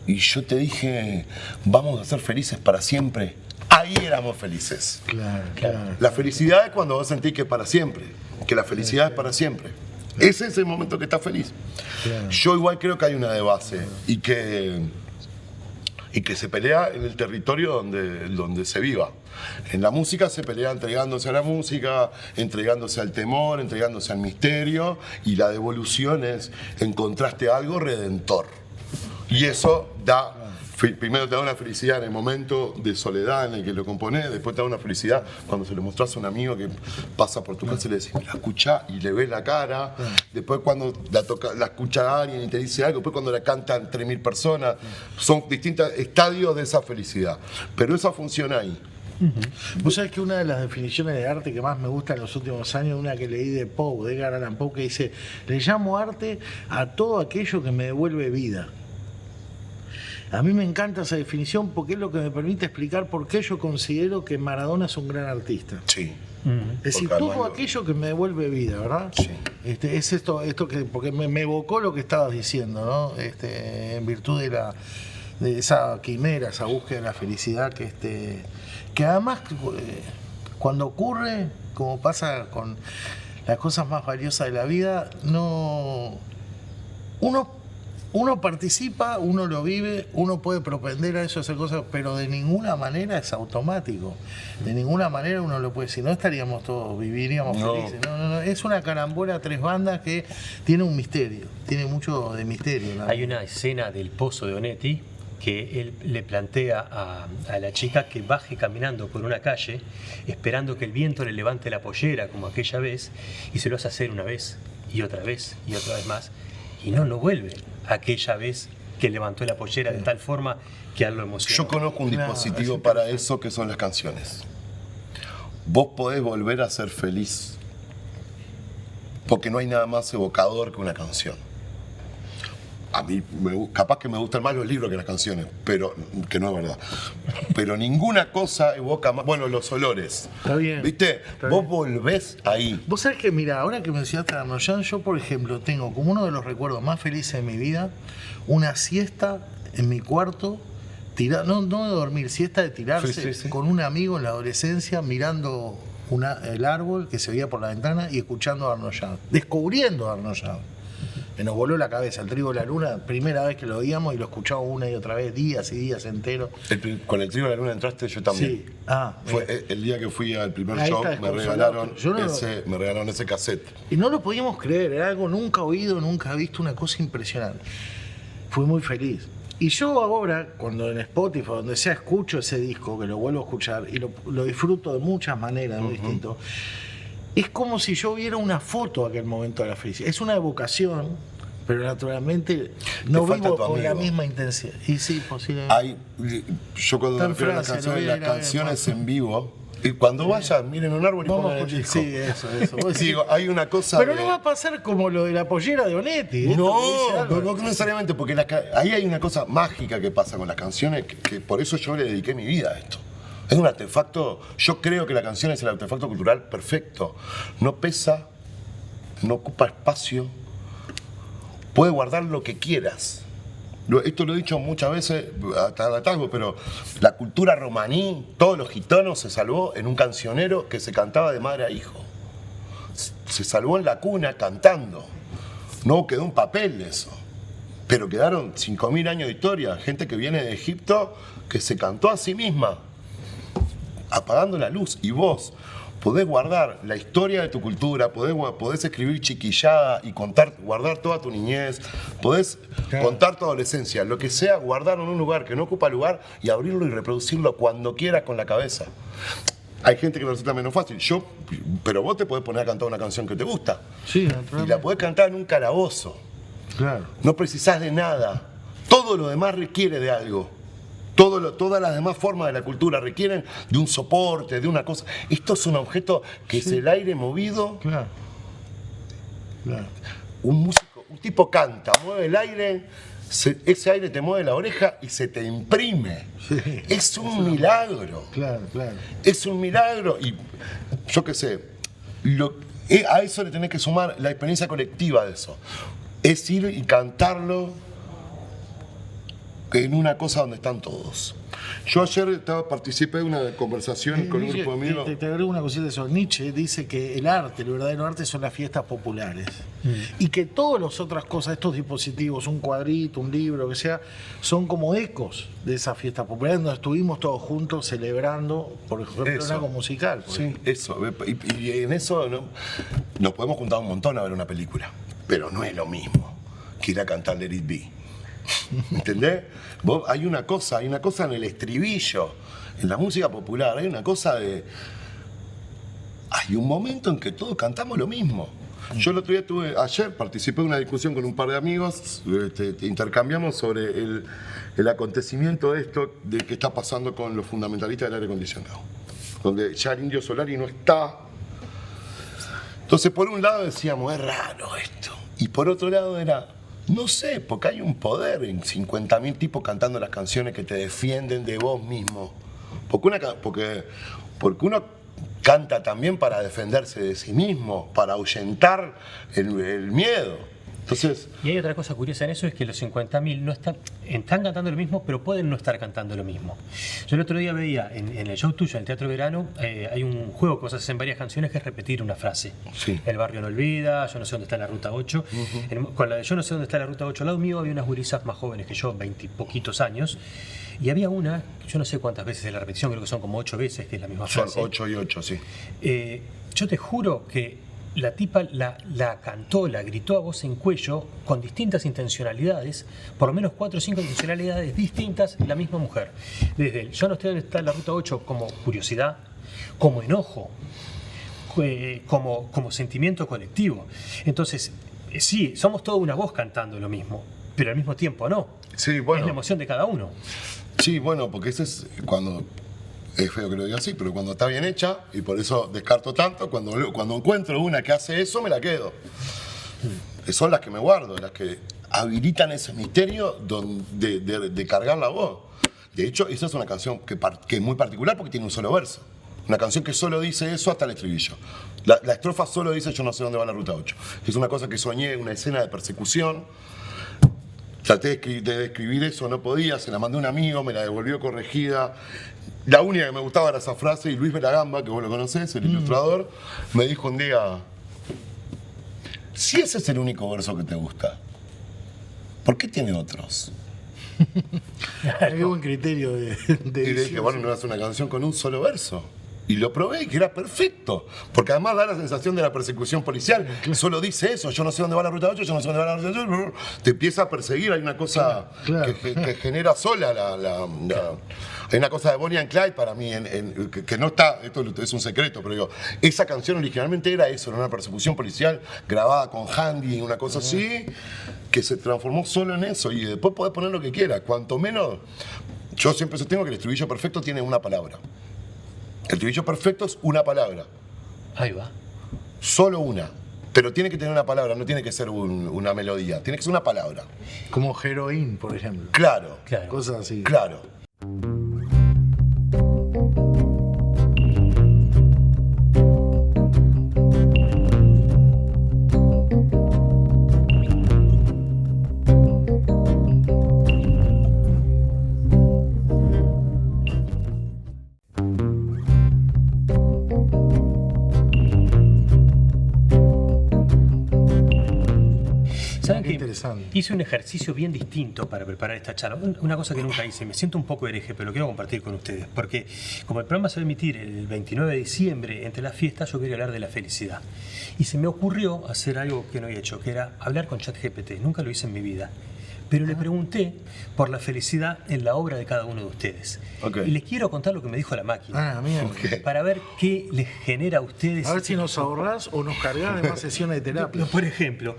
Y yo te dije, vamos a ser felices para siempre. Ahí éramos felices. Claro. La felicidad es cuando vos sentís que es para siempre, que la felicidad es para siempre. Ese es el momento que estás feliz. Claro. Yo igual creo que hay una de base y que se pelea en el territorio donde se viva. En la música se pelea entregándose a la música, entregándose al temor, entregándose al misterio, y la devolución es encontraste algo redentor. Y eso da, primero te da una felicidad en el momento de soledad en el que lo componés, después te da una felicidad cuando se lo mostrás a un amigo que pasa por tu casa y le decís, la escuchá y le ves la cara, después cuando la escucha alguien y te dice algo, después cuando la cantan 3.000 personas, son distintos estadios de esa felicidad, pero esa funciona ahí. Vos sabés que una de las definiciones de arte que más me gusta en los últimos años, una que leí de Poe, de Edgar Allan Poe, que dice, le llamo arte a todo aquello que me devuelve vida. A mí me encanta esa definición porque es lo que me permite explicar por qué yo considero que Maradona es un gran artista. Sí. Es decir, Porque todo Armando- aquello que me devuelve vida, ¿verdad? Sí. Es esto que, porque me evocó lo que estabas diciendo, ¿no? En virtud de esa quimera, esa búsqueda de la felicidad que además cuando ocurre, como pasa con las cosas más valiosas de la vida, uno participa, uno lo vive, uno puede propender a eso, hacer cosas, pero de ninguna manera es automático. De ninguna manera uno lo puede decir. No estaríamos todos, viviríamos No. felices. No. Es una carambola a tres bandas que tiene un misterio, tiene mucho de misterio. ¿No? Hay una escena del Pozo de Onetti que él le plantea a la chica que baje caminando por una calle esperando que el viento le levante la pollera como aquella vez, y se lo hace hacer una vez y otra vez y otra vez más, y no vuelve aquella vez que levantó la pollera de tal forma que a él lo emocionó. Yo conozco un Claro, dispositivo es para eso, que son las canciones. Vos podés volver a ser feliz porque no hay nada más evocador que una canción. A mí, capaz que me gustan más los libros que las canciones, pero que no es verdad. Pero ninguna cosa evoca más. Bueno, los olores. Está bien. ¿Viste? Vos volvés ahí. Vos sabés que, mira, ahora que mencionaste a Arnoyan, yo, por ejemplo, tengo como uno de los recuerdos más felices de mi vida una siesta en mi cuarto, no de dormir, siesta de tirarse Sí. con un amigo en la adolescencia, mirando el árbol que se veía por la ventana y escuchando a Arnoyan, descubriendo a Arnoyan. Me nos voló la cabeza el Trigo de la Luna, primera vez que lo oíamos y lo escuchamos una y otra vez, días y días enteros. Con el Trigo de la Luna entraste, yo también. Sí. Fue el día que fui al primer Ahí show, está me desconsolado. regalaron, me regalaron ese cassette. Y no lo podíamos creer, era algo nunca oído, nunca visto, una cosa impresionante. Fui muy feliz. Y yo ahora, cuando en Spotify, donde sea, escucho ese disco, que lo vuelvo a escuchar, y lo disfruto de muchas maneras, muy distinto, es como si yo viera una foto de aquel momento de la felicidad. Es una evocación, pero naturalmente no falta vivo tu con la amigo. misma intensidad. Y sí, posiblemente. Yo cuando Está me en refiero a Francia, las canciones en vivo, y cuando vayan, miren un árbol y Vamos pongan a el escuchar. disco. Sí, eso. Vos decís, Digo, hay una cosa pero de- no va a pasar como lo de la pollera de Onetti. esto que dice No, Álvaro. no necesariamente, porque ahí hay una cosa mágica que pasa con las canciones, que por eso yo le dediqué mi vida a esto. Es un artefacto, yo creo que la canción es el artefacto cultural perfecto. No pesa, no ocupa espacio, puede guardar lo que quieras. Esto lo he dicho muchas veces, hasta el atasgo, pero la cultura romaní, todos los gitanos se salvó en un cancionero que se cantaba de madre a hijo. Se salvó en la cuna cantando. No quedó un papel de eso. Pero quedaron 5.000 años de historia. Gente que viene de Egipto que se cantó a sí misma, apagando la luz. Y vos podés guardar la historia de tu cultura, podés escribir chiquillada y guardar toda tu niñez, podés contar tu adolescencia, lo que sea, guardarlo en un lugar que no ocupa lugar y abrirlo y reproducirlo cuando quieras con la cabeza. Hay gente que le resulta menos fácil, pero vos te podés poner a cantar una canción que te gusta. Sí, y la podés cantar en un calabozo. Claro. No precisás de nada. Todo lo demás requiere de algo. Todas las demás formas de la cultura requieren de un soporte, de una cosa. Esto es un objeto que es el aire movido. Claro. Un músico, un tipo canta, mueve el aire, ese aire te mueve la oreja y se te imprime. Sí. Es un milagro. Claro. Es un milagro. Y yo qué sé, a eso le tenés que sumar la experiencia colectiva de eso. Es ir y cantarlo en una cosa donde están todos. Yo ayer participé de una conversación con un grupo de amigos. Te agrego una cosita de eso. Nietzsche dice que el verdadero arte son las fiestas populares. Y que todas las otras cosas, estos dispositivos, un cuadrito, un libro, que sea, son como ecos de esas fiestas populares donde estuvimos todos juntos celebrando, por ejemplo, algo musical. Sí, eso. Y en eso nos podemos juntar un montón a ver una película. Pero no es lo mismo que ir a cantar Let It Be. ¿Entendés? Hay una cosa en el estribillo, en la música popular, hay una cosa de... Hay un momento en que todos cantamos lo mismo. Yo el otro día ayer participé de una discusión con un par de amigos, intercambiamos sobre el acontecimiento de esto, de qué está pasando con los fundamentalistas del aire acondicionado, donde ya el Indio Solari no está. Entonces por un lado decíamos, es raro esto, y por otro lado era... No sé, porque hay un poder en 50.000 tipos cantando las canciones que te defienden de vos mismo. Porque uno canta también para defenderse de sí mismo, para ahuyentar el miedo. Entonces, y hay otra cosa curiosa en eso, es que los 50.000 no están cantando lo mismo, pero pueden no estar cantando lo mismo. Yo el otro día veía en el show tuyo, en el Teatro Verano, hay un juego que vos haces en varias canciones que es repetir una frase. Sí. El barrio no olvida, yo no sé dónde está la ruta 8. Con la de yo no sé dónde está la ruta 8 al lado mío había unas gurisas más jóvenes que yo, 20 y poquitos años, y había una, yo no sé cuántas veces de la repetición, creo que son como 8 veces, que es la misma frase. Son 8 y 8, sí. Yo te juro que la tipa la cantó, la gritó a voz en cuello con distintas intencionalidades, por lo menos 4 o 5 intencionalidades distintas, la misma mujer. Desde el yo no sé dónde está la ruta 8 como curiosidad, como enojo, como sentimiento colectivo. Entonces, sí, somos toda una voz cantando lo mismo, pero al mismo tiempo no. Sí, bueno. Es la emoción de cada uno. Sí, bueno, porque eso es cuando... Es feo que lo diga así, pero cuando está bien hecha, y por eso descarto tanto, cuando encuentro una que hace eso, me la quedo. Son las que me guardo, las que habilitan ese misterio de cargar la voz. De hecho, esa es una canción que es muy particular porque tiene un solo verso. Una canción que solo dice eso hasta el estribillo. La estrofa solo dice yo no sé dónde va la ruta 8. Es una cosa que soñé, una escena de persecución. Traté de describir eso, no podía, se la mandé a un amigo, me la devolvió corregida. La única que me gustaba era esa frase, y Luis Belagamba, que vos lo conocés, el ilustrador, me dijo un día, si ese es el único verso que te gusta, ¿por qué tiene otros? Qué buen criterio de y le dije, bueno, no es una canción con un solo verso. Y lo probé y que era perfecto. Porque además da la sensación de la persecución policial. Solo dice eso, yo no sé dónde va la ruta 8, yo no sé dónde va la ruta 8. Te empieza a perseguir, hay una cosa que genera sola hay una cosa de Bonnie and Clyde para mí, que no está, esto es un secreto, pero digo, esa canción originalmente era eso, era una persecución policial grabada con handy, una cosa así, que se transformó solo en eso. Y después podés poner lo que quieras, cuanto menos. Yo siempre sostengo que el estribillo perfecto tiene una palabra. El estribillo perfecto es una palabra. Ahí va. Solo una. Pero tiene que tener una palabra, no tiene que ser una melodía. Tiene que ser una palabra. Como Heroin, por ejemplo. Claro. Cosas así. Claro. ¿Saben que interesante. hice un ejercicio bien distinto para preparar esta charla. Una cosa que nunca hice, me siento un poco hereje, pero lo quiero compartir con ustedes. Porque como el programa se va a emitir el 29 de diciembre, entre las fiestas, yo quería hablar de la felicidad. Y se me ocurrió hacer algo que no había hecho, que era hablar con ChatGPT. Nunca lo hice en mi vida. Pero le pregunté por la felicidad en la obra de cada uno de ustedes. Ok. Y les quiero contar lo que me dijo la máquina. Mira. Para ver qué les genera a ustedes. A ver si nos ahorrás o nos cargás de más sesiones de terapia. Por ejemplo,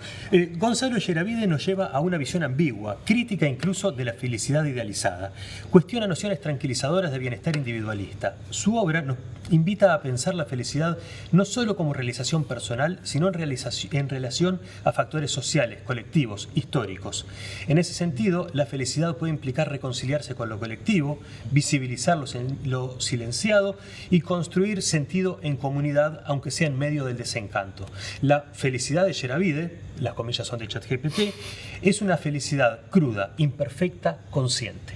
Gonzalo Yeravide nos lleva a una visión ambigua, crítica incluso de la felicidad idealizada. Cuestiona nociones tranquilizadoras de bienestar individualista. Su obra nos invita a pensar la felicidad no solo como realización personal, sino en relación a factores sociales, colectivos, históricos. En ese sentido, la felicidad puede implicar reconciliarse con lo colectivo, visibilizar lo silenciado y construir sentido en comunidad, aunque sea en medio del desencanto. La felicidad de Yeravide, las comillas son de ChatGPT, es una felicidad cruda, imperfecta, consciente.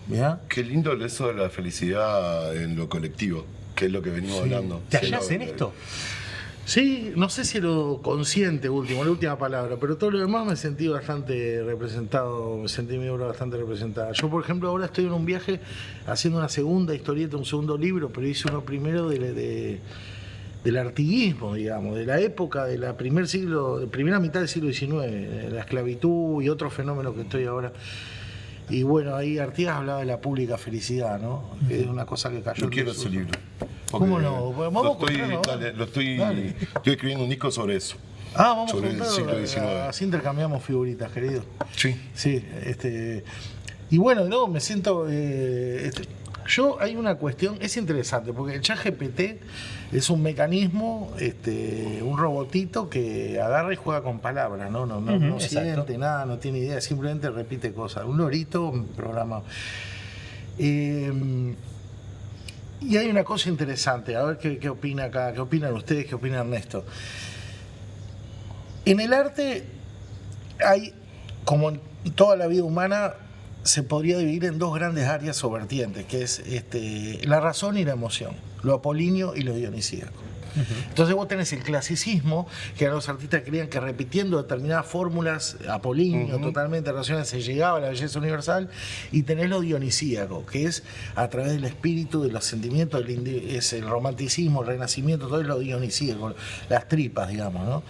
¿Ya? Qué lindo eso de la felicidad en lo colectivo, que es lo que venimos hablando. ¿Te hallás en esto? Sí, no sé si lo consciente último, la última palabra, pero todo lo demás me sentí bastante representado, me sentí mi obra bastante representada. Yo, por ejemplo, ahora estoy en un viaje haciendo una segunda historieta, un segundo libro, pero hice uno primero del artiguismo, digamos, de la época de la primera mitad del siglo XIX, la esclavitud y otros fenómenos que estoy ahora. Y bueno, ahí Artigas hablaba de la pública felicidad, ¿no? Que es una cosa que cayó. Yo quiero ese libro. ¿Cómo no? Vamos a contarlo, estoy escribiendo un disco sobre eso. Vamos sobre a el contarlo. siglo XIX. Así intercambiamos figuritas, querido. Sí. Sí, y bueno, no, me siento. Hay una cuestión, es interesante, porque el ChatGPT es un mecanismo, un robotito que agarra y juega con palabras, no siente nada, no tiene idea, simplemente repite cosas. Un lorito programado. Y hay una cosa interesante, a ver qué opina acá, qué opinan ustedes, qué opina Ernesto. En el arte hay, como en toda la vida humana, se podría dividir en dos grandes áreas o vertientes, que es la razón y la emoción, lo apolíneo y lo dionisíaco. Entonces vos tenés el clasicismo, que los artistas creían que repitiendo determinadas fórmulas, apolíneo, totalmente racionales, se llegaba a la belleza universal, y tenés lo dionisíaco, que es a través del espíritu, de los sentimientos, es el romanticismo, el renacimiento, todo es lo dionisíaco, las tripas, digamos, ¿no?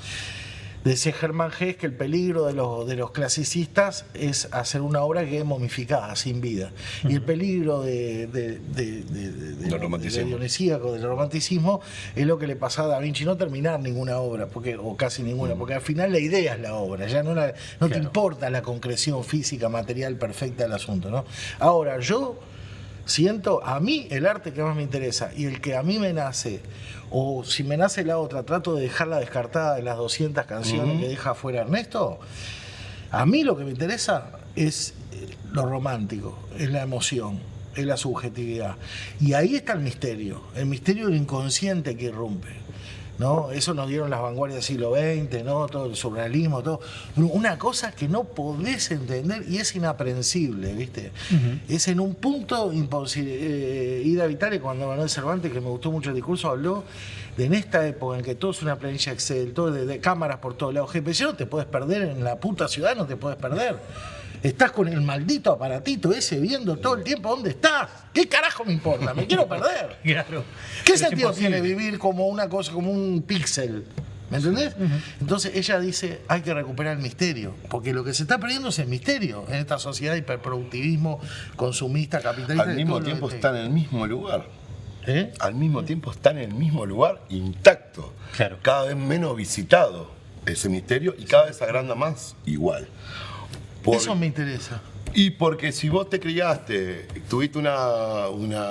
Decía Germán Gess que el peligro de los clasicistas es hacer una obra que quede momificada, sin vida. Y el peligro del dionisíaco, del romanticismo, es lo que le pasaba a Da Vinci, no terminar ninguna obra, o casi ninguna, porque al final la idea es la obra, ya no te importa la concreción física, material perfecta del asunto, ¿no? Ahora, yo siento, a mí el arte que más me interesa y el que a mí me nace, o si me nace la otra, trato de dejarla descartada de las 200 canciones que deja afuera Ernesto. A mí lo que me interesa es lo romántico, es la emoción, es la subjetividad. Y ahí está el misterio del inconsciente que irrumpe, ¿no? Eso nos dieron las vanguardias del siglo XX, ¿no? Todo el surrealismo, todo. Una cosa que no podés entender y es inaprensible, ¿viste? Es en un punto imposible. Ida Vitale, cuando Manuel Cervantes, que me gustó mucho el discurso, habló de en esta época en que todo es una planilla Excel, todo de cámaras por todos lados, GPS, no te puedes perder en la puta ciudad, no te puedes perder. Estás con el maldito aparatito ese viendo todo el tiempo dónde estás. ¿Qué carajo me importa? Me quiero perder. Claro. ¿Qué sentido tiene vivir como una cosa, como un píxel? ¿Me entendés? Entonces ella dice, hay que recuperar el misterio, porque lo que se está perdiendo es el misterio en esta sociedad de hiperproductivismo, consumista, capitalista. Al mismo tiempo está en el mismo lugar. ¿Eh? Al mismo tiempo está en el mismo lugar, intacto. Claro. Cada vez menos visitado ese misterio y cada vez agranda más igual. Eso me interesa. Y porque si vos te criaste, tuviste una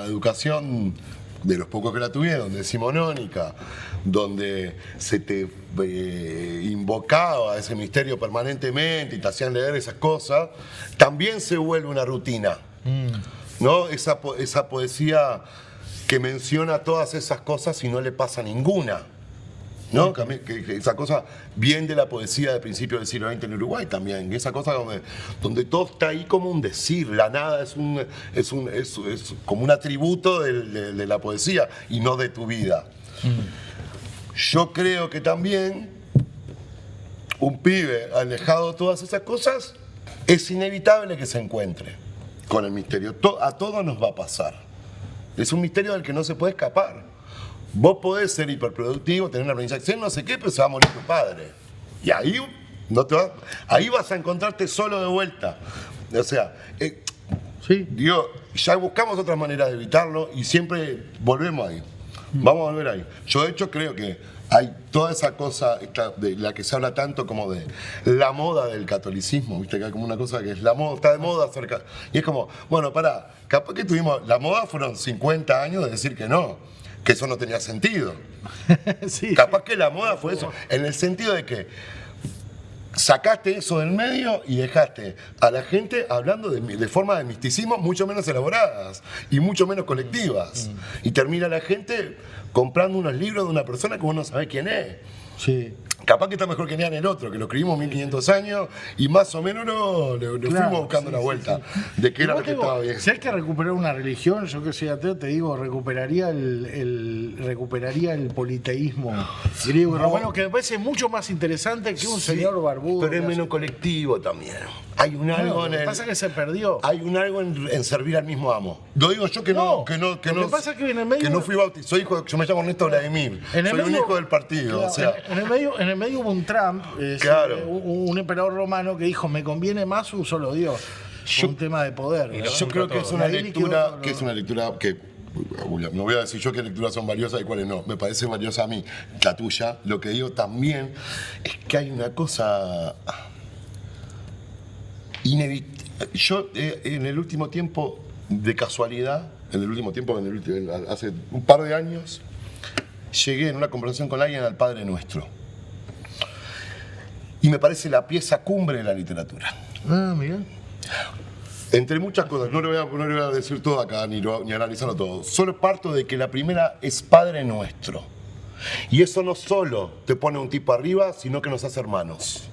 educación de los pocos que la tuvieron, decimonónica, donde se te invocaba ese misterio permanentemente y te hacían leer esas cosas, también se vuelve una rutina. ¿No? Esa poesía que menciona todas esas cosas y no le pasa ninguna. ¿No? Que esa cosa bien de la poesía de principios del siglo XX en Uruguay también, esa cosa donde todo está ahí como un decir, la nada es como un atributo de la poesía y no de tu vida. Yo creo que también un pibe alejado de todas esas cosas, es inevitable que se encuentre con el misterio. A todos nos va a pasar. Es un misterio del que no se puede escapar. Vos podés ser hiperproductivo, tener una organización, no sé qué, pero se va a morir tu padre. Y ahí, ahí vas a encontrarte solo de vuelta. O sea, Sí. digo, ya buscamos otras maneras de evitarlo y siempre volvemos ahí. Vamos a volver ahí. Yo de hecho creo que hay toda esa cosa de la que se habla tanto como de la moda del catolicismo, viste que hay como una cosa que es la moda, está de moda cerca. Y es como, bueno, pará, capaz que tuvimos, la moda fueron 50 años de decir que no, que eso no tenía sentido. Sí. Capaz que la moda fue eso, en el sentido de que sacaste eso del medio y dejaste a la gente hablando de formas de misticismo mucho menos elaboradas y mucho menos colectivas. Y termina la gente comprando unos libros de una persona que vos no sabés quién es. Sí. Capaz que está mejor que en el otro, que lo escribimos 1500 años y más o menos le Claro, fuimos buscando sí, la sí, vuelta sí. de qué era lo Igual que digo, estaba bien. si hay que recuperar una religión, yo que soy ateo, te digo, recuperaría recuperaría el politeísmo griego y romano, que me parece mucho más interesante que un Sí, señor barbudo. pero es que menos hace- colectivo también. Hay un algo Claro, en lo que el... pasa es que se perdió. Hay un algo en servir al mismo amo. Lo digo yo que No, no lo que pasa es que en el medio- que no fui bautizado. Soy hijo, yo me llamo Ernesto Vladimir. En el Soy un medio- hijo del partido. Claro, O sea, en el medio hubo un Trump, Claro. un emperador romano que dijo, me conviene más un solo Dios. Un tema de poder. ¿no? yo creo que es Y una ahí liquidó lectura todo que lo- es una lectura que no voy a decir yo qué lecturas son valiosas y cuáles no. Me parece valiosa a mí, la tuya. Lo que digo también es que hay una cosa inevitable. Yo en el último tiempo, de casualidad, hace un par de años, llegué en una conversación con alguien al Padre Nuestro. Y me parece la pieza cumbre de la literatura. Ah, mira. Entre muchas cosas, no le voy a decir todo acá, ni analizarlo todo. Solo parto de que la primera es Padre Nuestro. Y eso no solo te pone un tipo arriba, sino que nos hace hermanos.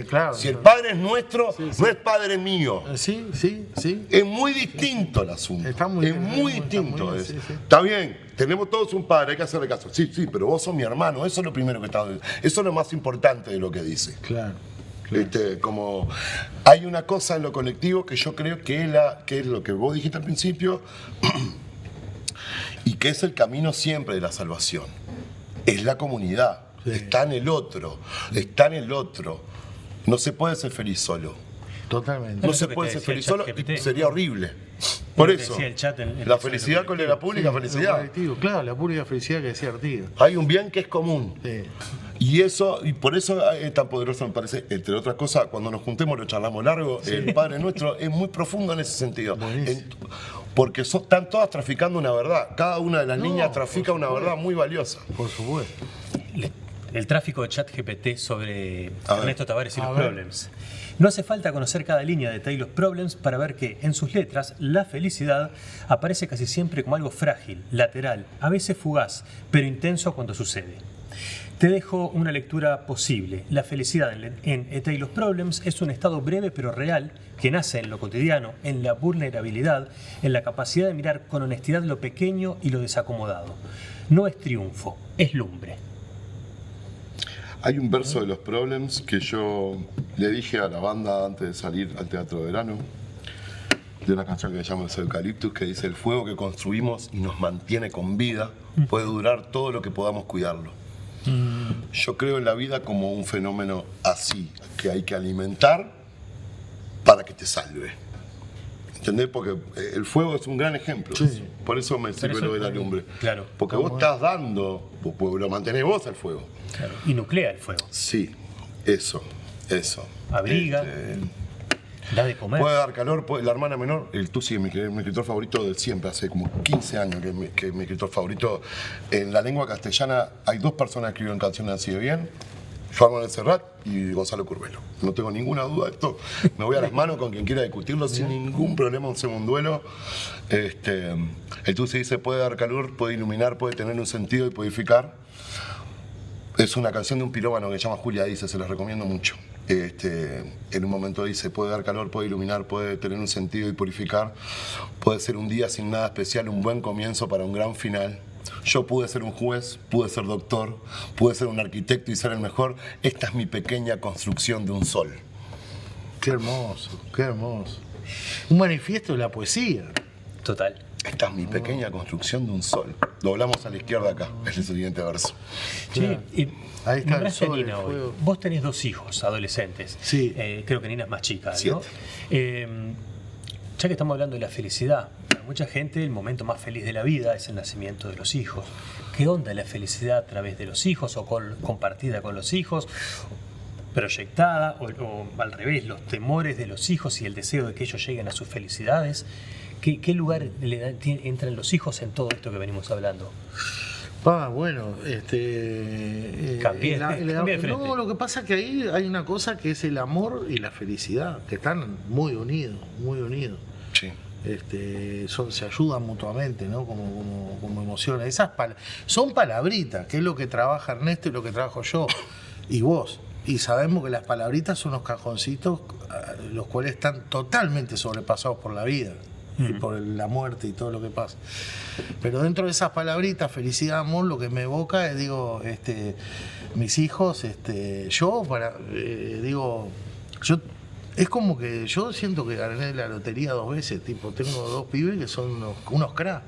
Claro. Si el Padre es nuestro, Sí. no es Padre mío. Sí, sí, sí. Es muy distinto el asunto. Está muy es bien, muy está distinto. muy bien, es. sí, sí. Está bien, tenemos todos un padre, hay que hacerle caso. Sí, sí, pero vos sos mi hermano. Eso es lo primero que está. Eso es lo más importante de lo que dice. Claro. Como hay una cosa en lo colectivo que yo creo que es lo que vos dijiste al principio y que es el camino siempre de la salvación. Es la comunidad. Sí. Está en el otro. Está en el otro. No se puede ser feliz solo. Totalmente. No Eso se que puede te ser decía feliz el solo. ChatGPT. Sería horrible. Por Lo que eso. decía el chat en La eso felicidad de con lo la pública Lo felicidad. colectivo, claro, la pura felicidad que decía Artigas. Hay un bien que es común. Sí. Y por eso es tan poderoso, me parece, entre otras cosas, cuando nos juntemos lo charlamos largo, el Padre Nuestro es muy profundo en ese sentido. Buenísimo. Porque están todas traficando una verdad. Cada una de las No, líneas trafica por una supuesto. verdad muy valiosa. Por supuesto. El tráfico de ChatGPT sobre A ver. Ernesto Tavares y A los ver. Problems. No hace falta conocer cada línea de Taylor's Problems para ver que en sus letras la felicidad aparece casi siempre como algo frágil, lateral, a veces fugaz, pero intenso cuando sucede. Te dejo una lectura posible. La felicidad en A Taylor's Problems es un estado breve pero real que nace en lo cotidiano, en la vulnerabilidad, en la capacidad de mirar con honestidad lo pequeño y lo desacomodado. No es triunfo, es lumbre. Hay un verso de los Problems que yo le dije a la banda antes de salir al Teatro de Verano, de una canción que se llama Eucaliptus, que dice: el fuego que construimos y nos mantiene con vida puede durar todo lo que podamos cuidarlo. Yo creo en la vida como un fenómeno así, que hay que alimentar para que te salve. ¿Entendés? Porque el fuego es un gran ejemplo. Sí. Por eso me sirve eso lo de la es- lumbre. claro. Porque vos estás dando, lo mantenés vos el fuego. Claro. Y nuclea el fuego. Sí, eso. Abriga. Da de comer. Puede dar calor, la hermana menor, el Tusi es mi escritor favorito de siempre, hace como 15 años que es mi escritor favorito. En la lengua castellana hay dos personas que escribieron canciones así de bien, Joan Manuel Serrat y Gonzalo Curbelo. No tengo ninguna duda de esto. Me voy a las manos con quien quiera discutirlo sin ningún problema, hacemos un duelo. El Tusi dice: puede dar calor, puede iluminar, puede tener un sentido y purificar. Es una canción de un pirómano que se llama Julia Dice, se las recomiendo mucho. En un momento dice: puede dar calor, puede iluminar, puede tener un sentido y purificar. Puede ser un día sin nada especial, un buen comienzo para un gran final. Yo pude ser un juez, pude ser doctor, pude ser un arquitecto y ser el mejor. Esta es mi pequeña construcción de un sol. Qué hermoso, qué hermoso. Un manifiesto de la poesía. Total. Esta es mi pequeña construcción de un sol. Doblamos a la izquierda acá, es el siguiente verso. Che, y Ahí está el nombraste a sol, Nina el hoy. fuego. Vos tenés 2 hijos adolescentes. Sí. Creo que Nina es más chica, 7. ¿no? Ya que estamos hablando de la felicidad, para mucha gente el momento más feliz de la vida es el nacimiento de los hijos. ¿Qué onda la felicidad a través de los hijos o compartida con los hijos? ¿Proyectada o al revés, los temores de los hijos y el deseo de que ellos lleguen a sus felicidades? ¿Qué lugar entran los hijos en todo esto que venimos hablando? Bueno, Cambié de frente. no, lo que pasa es que ahí hay una cosa que es el amor y la felicidad, que están muy unidos, muy unidos. Sí. Se ayudan mutuamente, ¿no? Como emociones. Esas son palabritas, que es lo que trabaja Ernesto y lo que trabajo yo y vos. Y sabemos que las palabritas son los cajoncitos los cuales están totalmente sobrepasados por la vida y por la muerte y todo lo que pasa. Pero dentro de esas palabritas, felicidad, amor, lo que me evoca es, digo, mis hijos, es como que yo siento que gané la lotería 2 veces, tipo, tengo 2 pibes que son unos cracks.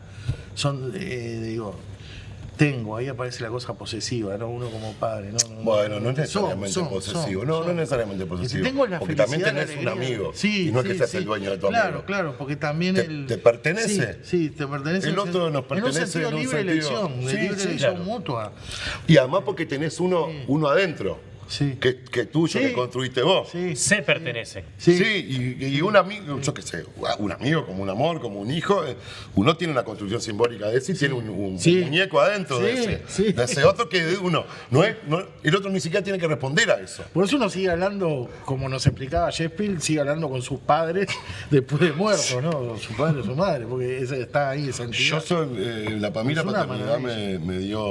Ahí aparece la cosa posesiva, ¿no? Uno como padre, ¿no? Bueno, no es necesariamente posesivo. No es necesariamente posesivo. Tengo la porque también felicidad, tenés un la alegría. amigo. Sí, y no es que sí, seas sí. el dueño de tu Claro, amigo. claro, porque también ¿Te pertenece? Sí, te pertenece. El otro nos pertenece en un sentido en un libre sentido. elección, de Sí, libre sí, elección claro. mutua. Y además porque tenés uno adentro. Sí. Que es tuyo, Sí. que construiste vos. Sí. Se pertenece. Sí, y un amigo, yo qué sé, un amigo como un amor, como un hijo, uno tiene una construcción simbólica de ese y tiene un Sí. muñeco adentro Sí, sí. de ese otro que uno, el otro ni siquiera tiene que responder a eso. Por eso uno sigue hablando, como nos explicaba Sheffield, sigue hablando con sus padres después de muertos, ¿no? Su padre o su madre, porque está ahí esa entidad. Yo soy, para mí Es la una paternidad maravilla. me dio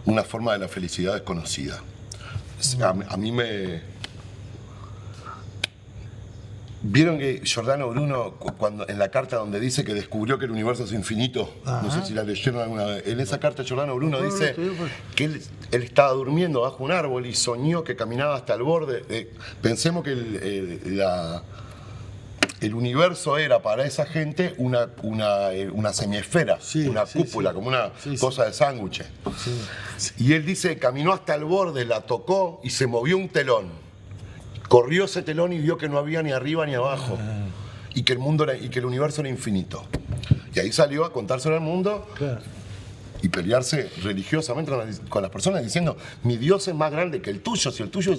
una forma de la felicidad desconocida. A mí me... ¿Vieron que Giordano Bruno, cuando en la carta donde dice que descubrió que el universo es infinito? No sé si la leyeron alguna vez. En esa carta Giordano Bruno dice que él estaba durmiendo bajo un árbol y soñó que caminaba hasta el borde. Pensemos que el universo era para esa gente una semiesfera, Sí, una sí, cúpula, sí. como una Sí, cosa de sándwich. Y él dice, caminó hasta el borde, la tocó y se movió un telón. Corrió ese telón y vio que no había ni arriba ni abajo. Y que el universo era infinito. Y ahí salió a contárselo al mundo. Claro. Y pelearse religiosamente con las personas diciendo, mi Dios es más grande que el tuyo, si el tuyo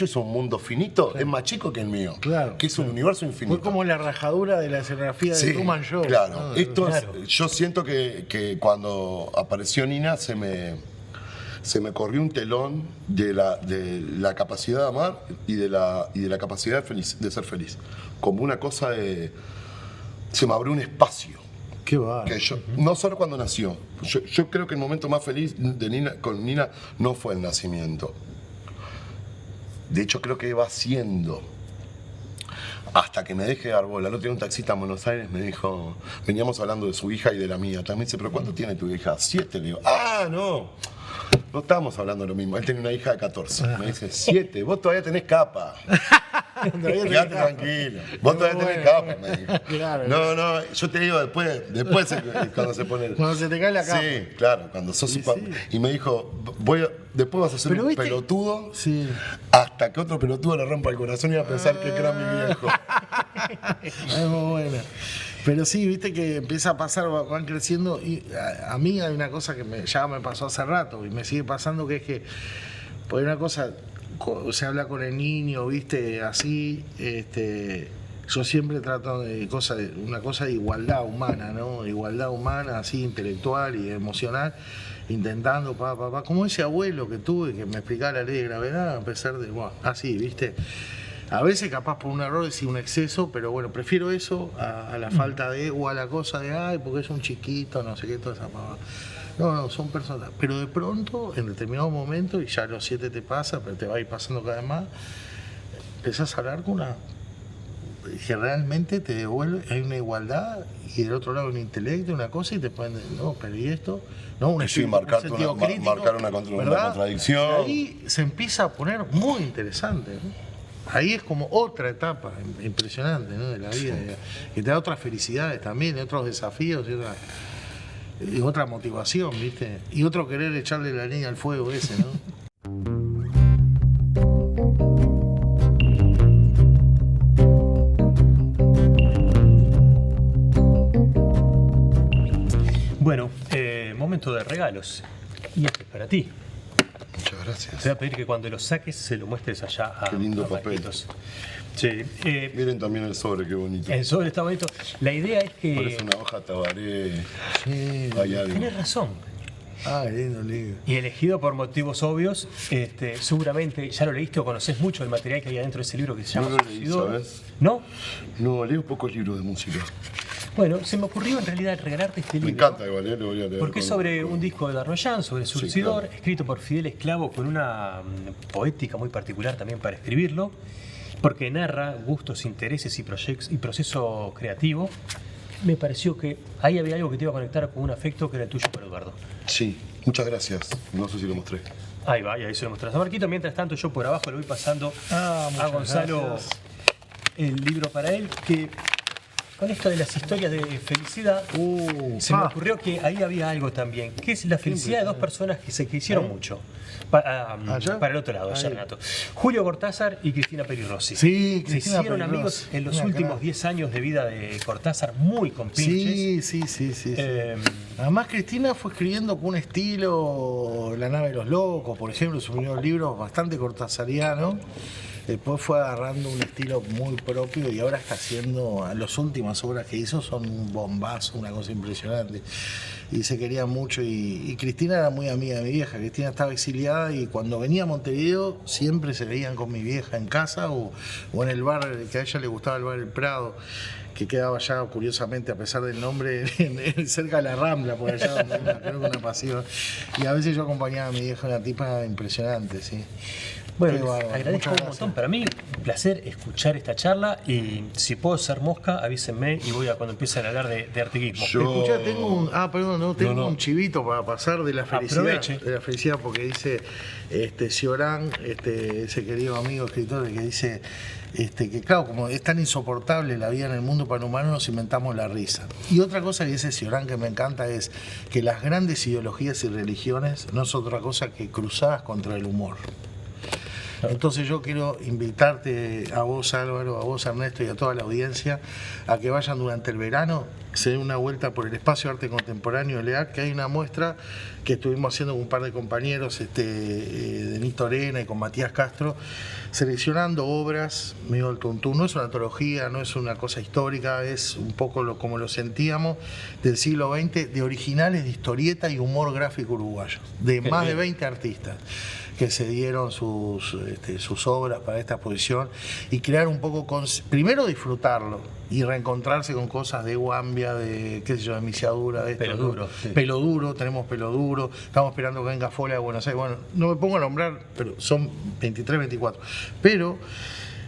es un mundo finito, es más chico que el mío, Claro, que es un universo infinito. Fue como la rajadura de la escenografía Sí, de Truman Show. claro. ¿no? Claro. Yo siento que cuando apareció Nina se me corrió un telón de la capacidad de amar y de la capacidad de ser feliz. Como una cosa de... Se me abrió un espacio. Qué va. Que no solo cuando nació. Yo creo que el momento más feliz con Nina no fue el nacimiento. De hecho, creo que va siendo. Hasta que me deje dar bola. El otro día un taxista en Buenos Aires me dijo, veníamos hablando de su hija y de la mía. También dice, ¿pero cuánto tiene tu hija? 7. Le digo, no estábamos hablando de lo mismo. Él tenía una hija de 14. Me dice, 7, vos todavía tenés capa. Quédate tranquilo. Vos todavía tenés capa, me dijo. Claro. No, yo te digo después cuando se pone... Cuando se te cae la capa. Sí, claro, cuando sos... Y me dijo, después vas a ser Pero un viste- pelotudo Sí. hasta que otro pelotudo le rompa el corazón y va a pensar que era mi viejo. Es muy buena. Pero sí, viste que empieza a pasar, van creciendo. Y a mí hay una cosa que ya me pasó hace rato y me sigue pasando, que es que, por una cosa, se habla con el niño, viste, así, yo siempre trato de una cosa de igualdad humana, ¿no? Igualdad humana, así, intelectual y emocional, intentando, como ese abuelo que tuve que me explicaba la ley de gravedad, a pesar de, así, viste. A veces capaz por un error decir un exceso, pero bueno, prefiero eso a la falta de, o a la cosa de, ay, porque es un chiquito, no sé qué, toda esa pavada. No, son personas. Pero de pronto, en determinado momento, y ya a los 7 te pasa, pero te va a ir pasando cada vez más, empezás a hablar con que realmente te devuelve, hay una igualdad y del otro lado un intelecto, una cosa y te pueden decir, no, pero ¿y esto? No, un Sí, marcar una contradicción. Y ahí se empieza a poner muy interesante, ¿no? Ahí es como otra etapa impresionante, ¿no?, de la vida, que te da otras felicidades también, otros desafíos y otra motivación, ¿viste? Y otro querer echarle la leña al fuego ese, ¿no? Bueno, momento de regalos. Y este es para ti. Muchas gracias. Te voy a pedir que cuando lo saques se lo muestres allá a Qué lindo a papel. Marquitos. Sí. Miren también el sobre, qué bonito. El sobre está bonito. La idea es que... Parece una hoja tabaré. Sí. Hay algo. Tenés razón. Ah, lindo libro. Y elegido por motivos obvios, seguramente ya lo leíste o conocés mucho el material que hay adentro de ese libro que se llama No lo leí, Surcidor. ¿sabes? ¿No? No, leo pocos libros de música. Bueno, se me ocurrió en realidad regalarte este Me libro. encanta igual, lo voy a leer. Porque es sobre un disco de Darnoyan, sobre Surcidor, claro. escrito por Fidel Esclavo con una poética muy particular también para escribirlo, porque narra gustos, intereses y proceso creativo. Me pareció que ahí había algo que te iba a conectar con un afecto que era el tuyo por Eduardo. Sí, muchas gracias. No sé si lo mostré. Ahí va, y ahí se lo mostrás a Marquito. Mientras tanto, yo por abajo le voy pasando a muchas Gonzalo gracias. el libro para él, que con esto de las historias de felicidad, se me ocurrió que ahí había algo también, que es la felicidad de dos personas que se quisieron mucho. ¿Allá? Para el otro lado, Ahí. Renato. Julio Cortázar y Cristina Peri Rossi. Sí, se Cristina hicieron Peri amigos Rossi, en los una últimos crack. 10 años de vida de Cortázar, muy compinches. Sí. Eh, Además, Cristina fue escribiendo con un estilo, La nave de los locos, por ejemplo, su primer libro bastante cortázariano. Después fue agarrando un estilo muy propio y ahora está haciendo, las últimas obras que hizo son un bombazo, una cosa impresionante. Y se querían mucho y Cristina era muy amiga de mi vieja. Cristina estaba exiliada y cuando venía a Montevideo siempre se veían con mi vieja en casa o en el bar, que a ella le gustaba el bar El Prado, que quedaba allá, curiosamente, a pesar del nombre, cerca de la Rambla, por allá, donde hay creo que una pasión. Y a veces yo acompañaba a mi vieja, una tipa impresionante, sí. Bueno, Qué les bárbaro, agradezco muchas un gracias. montón. Para mí, un placer escuchar esta charla y si puedo ser mosca, avísenme y voy a cuando empiecen a hablar de artiguismo. Escuchá, tengo un, tengo No. un chivito para pasar de la felicidad. Aproveche. De la felicidad, porque dice Ciorán, ese querido amigo escritor, que dice que claro, como es tan insoportable la vida en el mundo para humanos, nos inventamos la risa. Y otra cosa que dice Ciorán que me encanta es que las grandes ideologías y religiones no son otra cosa que cruzadas contra el humor. Entonces yo quiero invitarte a vos, Álvaro, a vos, Ernesto, y a toda la audiencia a que vayan durante el verano, se den una vuelta por el Espacio Arte Contemporáneo de LEAC, que hay una muestra que estuvimos haciendo con un par de compañeros, Denis Torena y con Matías Castro, seleccionando obras medio al tuntún. No es una antología, no es una cosa histórica, es un poco como lo sentíamos del siglo XX, de originales de historieta y humor gráfico uruguayo, de Qué más de bien. 20 artistas que se dieron sus obras para esta exposición y crear un poco, primero disfrutarlo y reencontrarse con cosas de Guambia, de qué sé yo, de Misiadura, de esto, Pelo ¿no? duro, sí. Pelo duro, tenemos Pelo Duro, estamos esperando que venga Folia de Buenos Aires, bueno, no me pongo a nombrar, pero son 23, 24, pero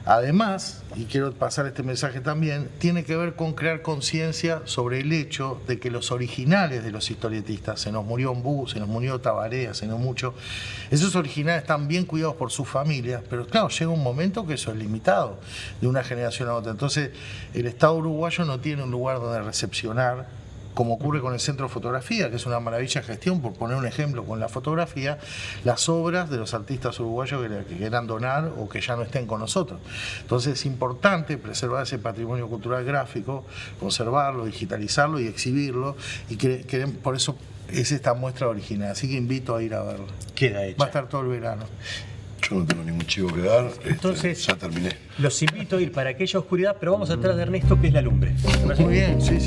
además, y quiero pasar este mensaje también, tiene que ver con crear conciencia sobre el hecho de que los originales de los historietistas, se nos murió Ombú, se nos murió Tabaré, se nos mucho, esos originales están bien cuidados por sus familias, pero claro, llega un momento que eso es limitado de una generación a otra. Entonces, el Estado uruguayo no tiene un lugar donde recepcionar, como ocurre con el Centro de Fotografía, que es una maravilla de gestión, por poner un ejemplo con la fotografía, las obras de los artistas uruguayos que quieran donar o que ya no estén con nosotros. Entonces es importante preservar ese patrimonio cultural gráfico, conservarlo, digitalizarlo y exhibirlo, y por eso es esta muestra original. Así que invito a ir a verla. Queda hecho. Va a estar todo el verano. Yo no tengo ningún chivo que dar. Entonces- ya terminé. Los invito a ir para aquella oscuridad, pero vamos atrás de Ernesto, que es la lumbre. ¿Te parece? Muy bien, sí.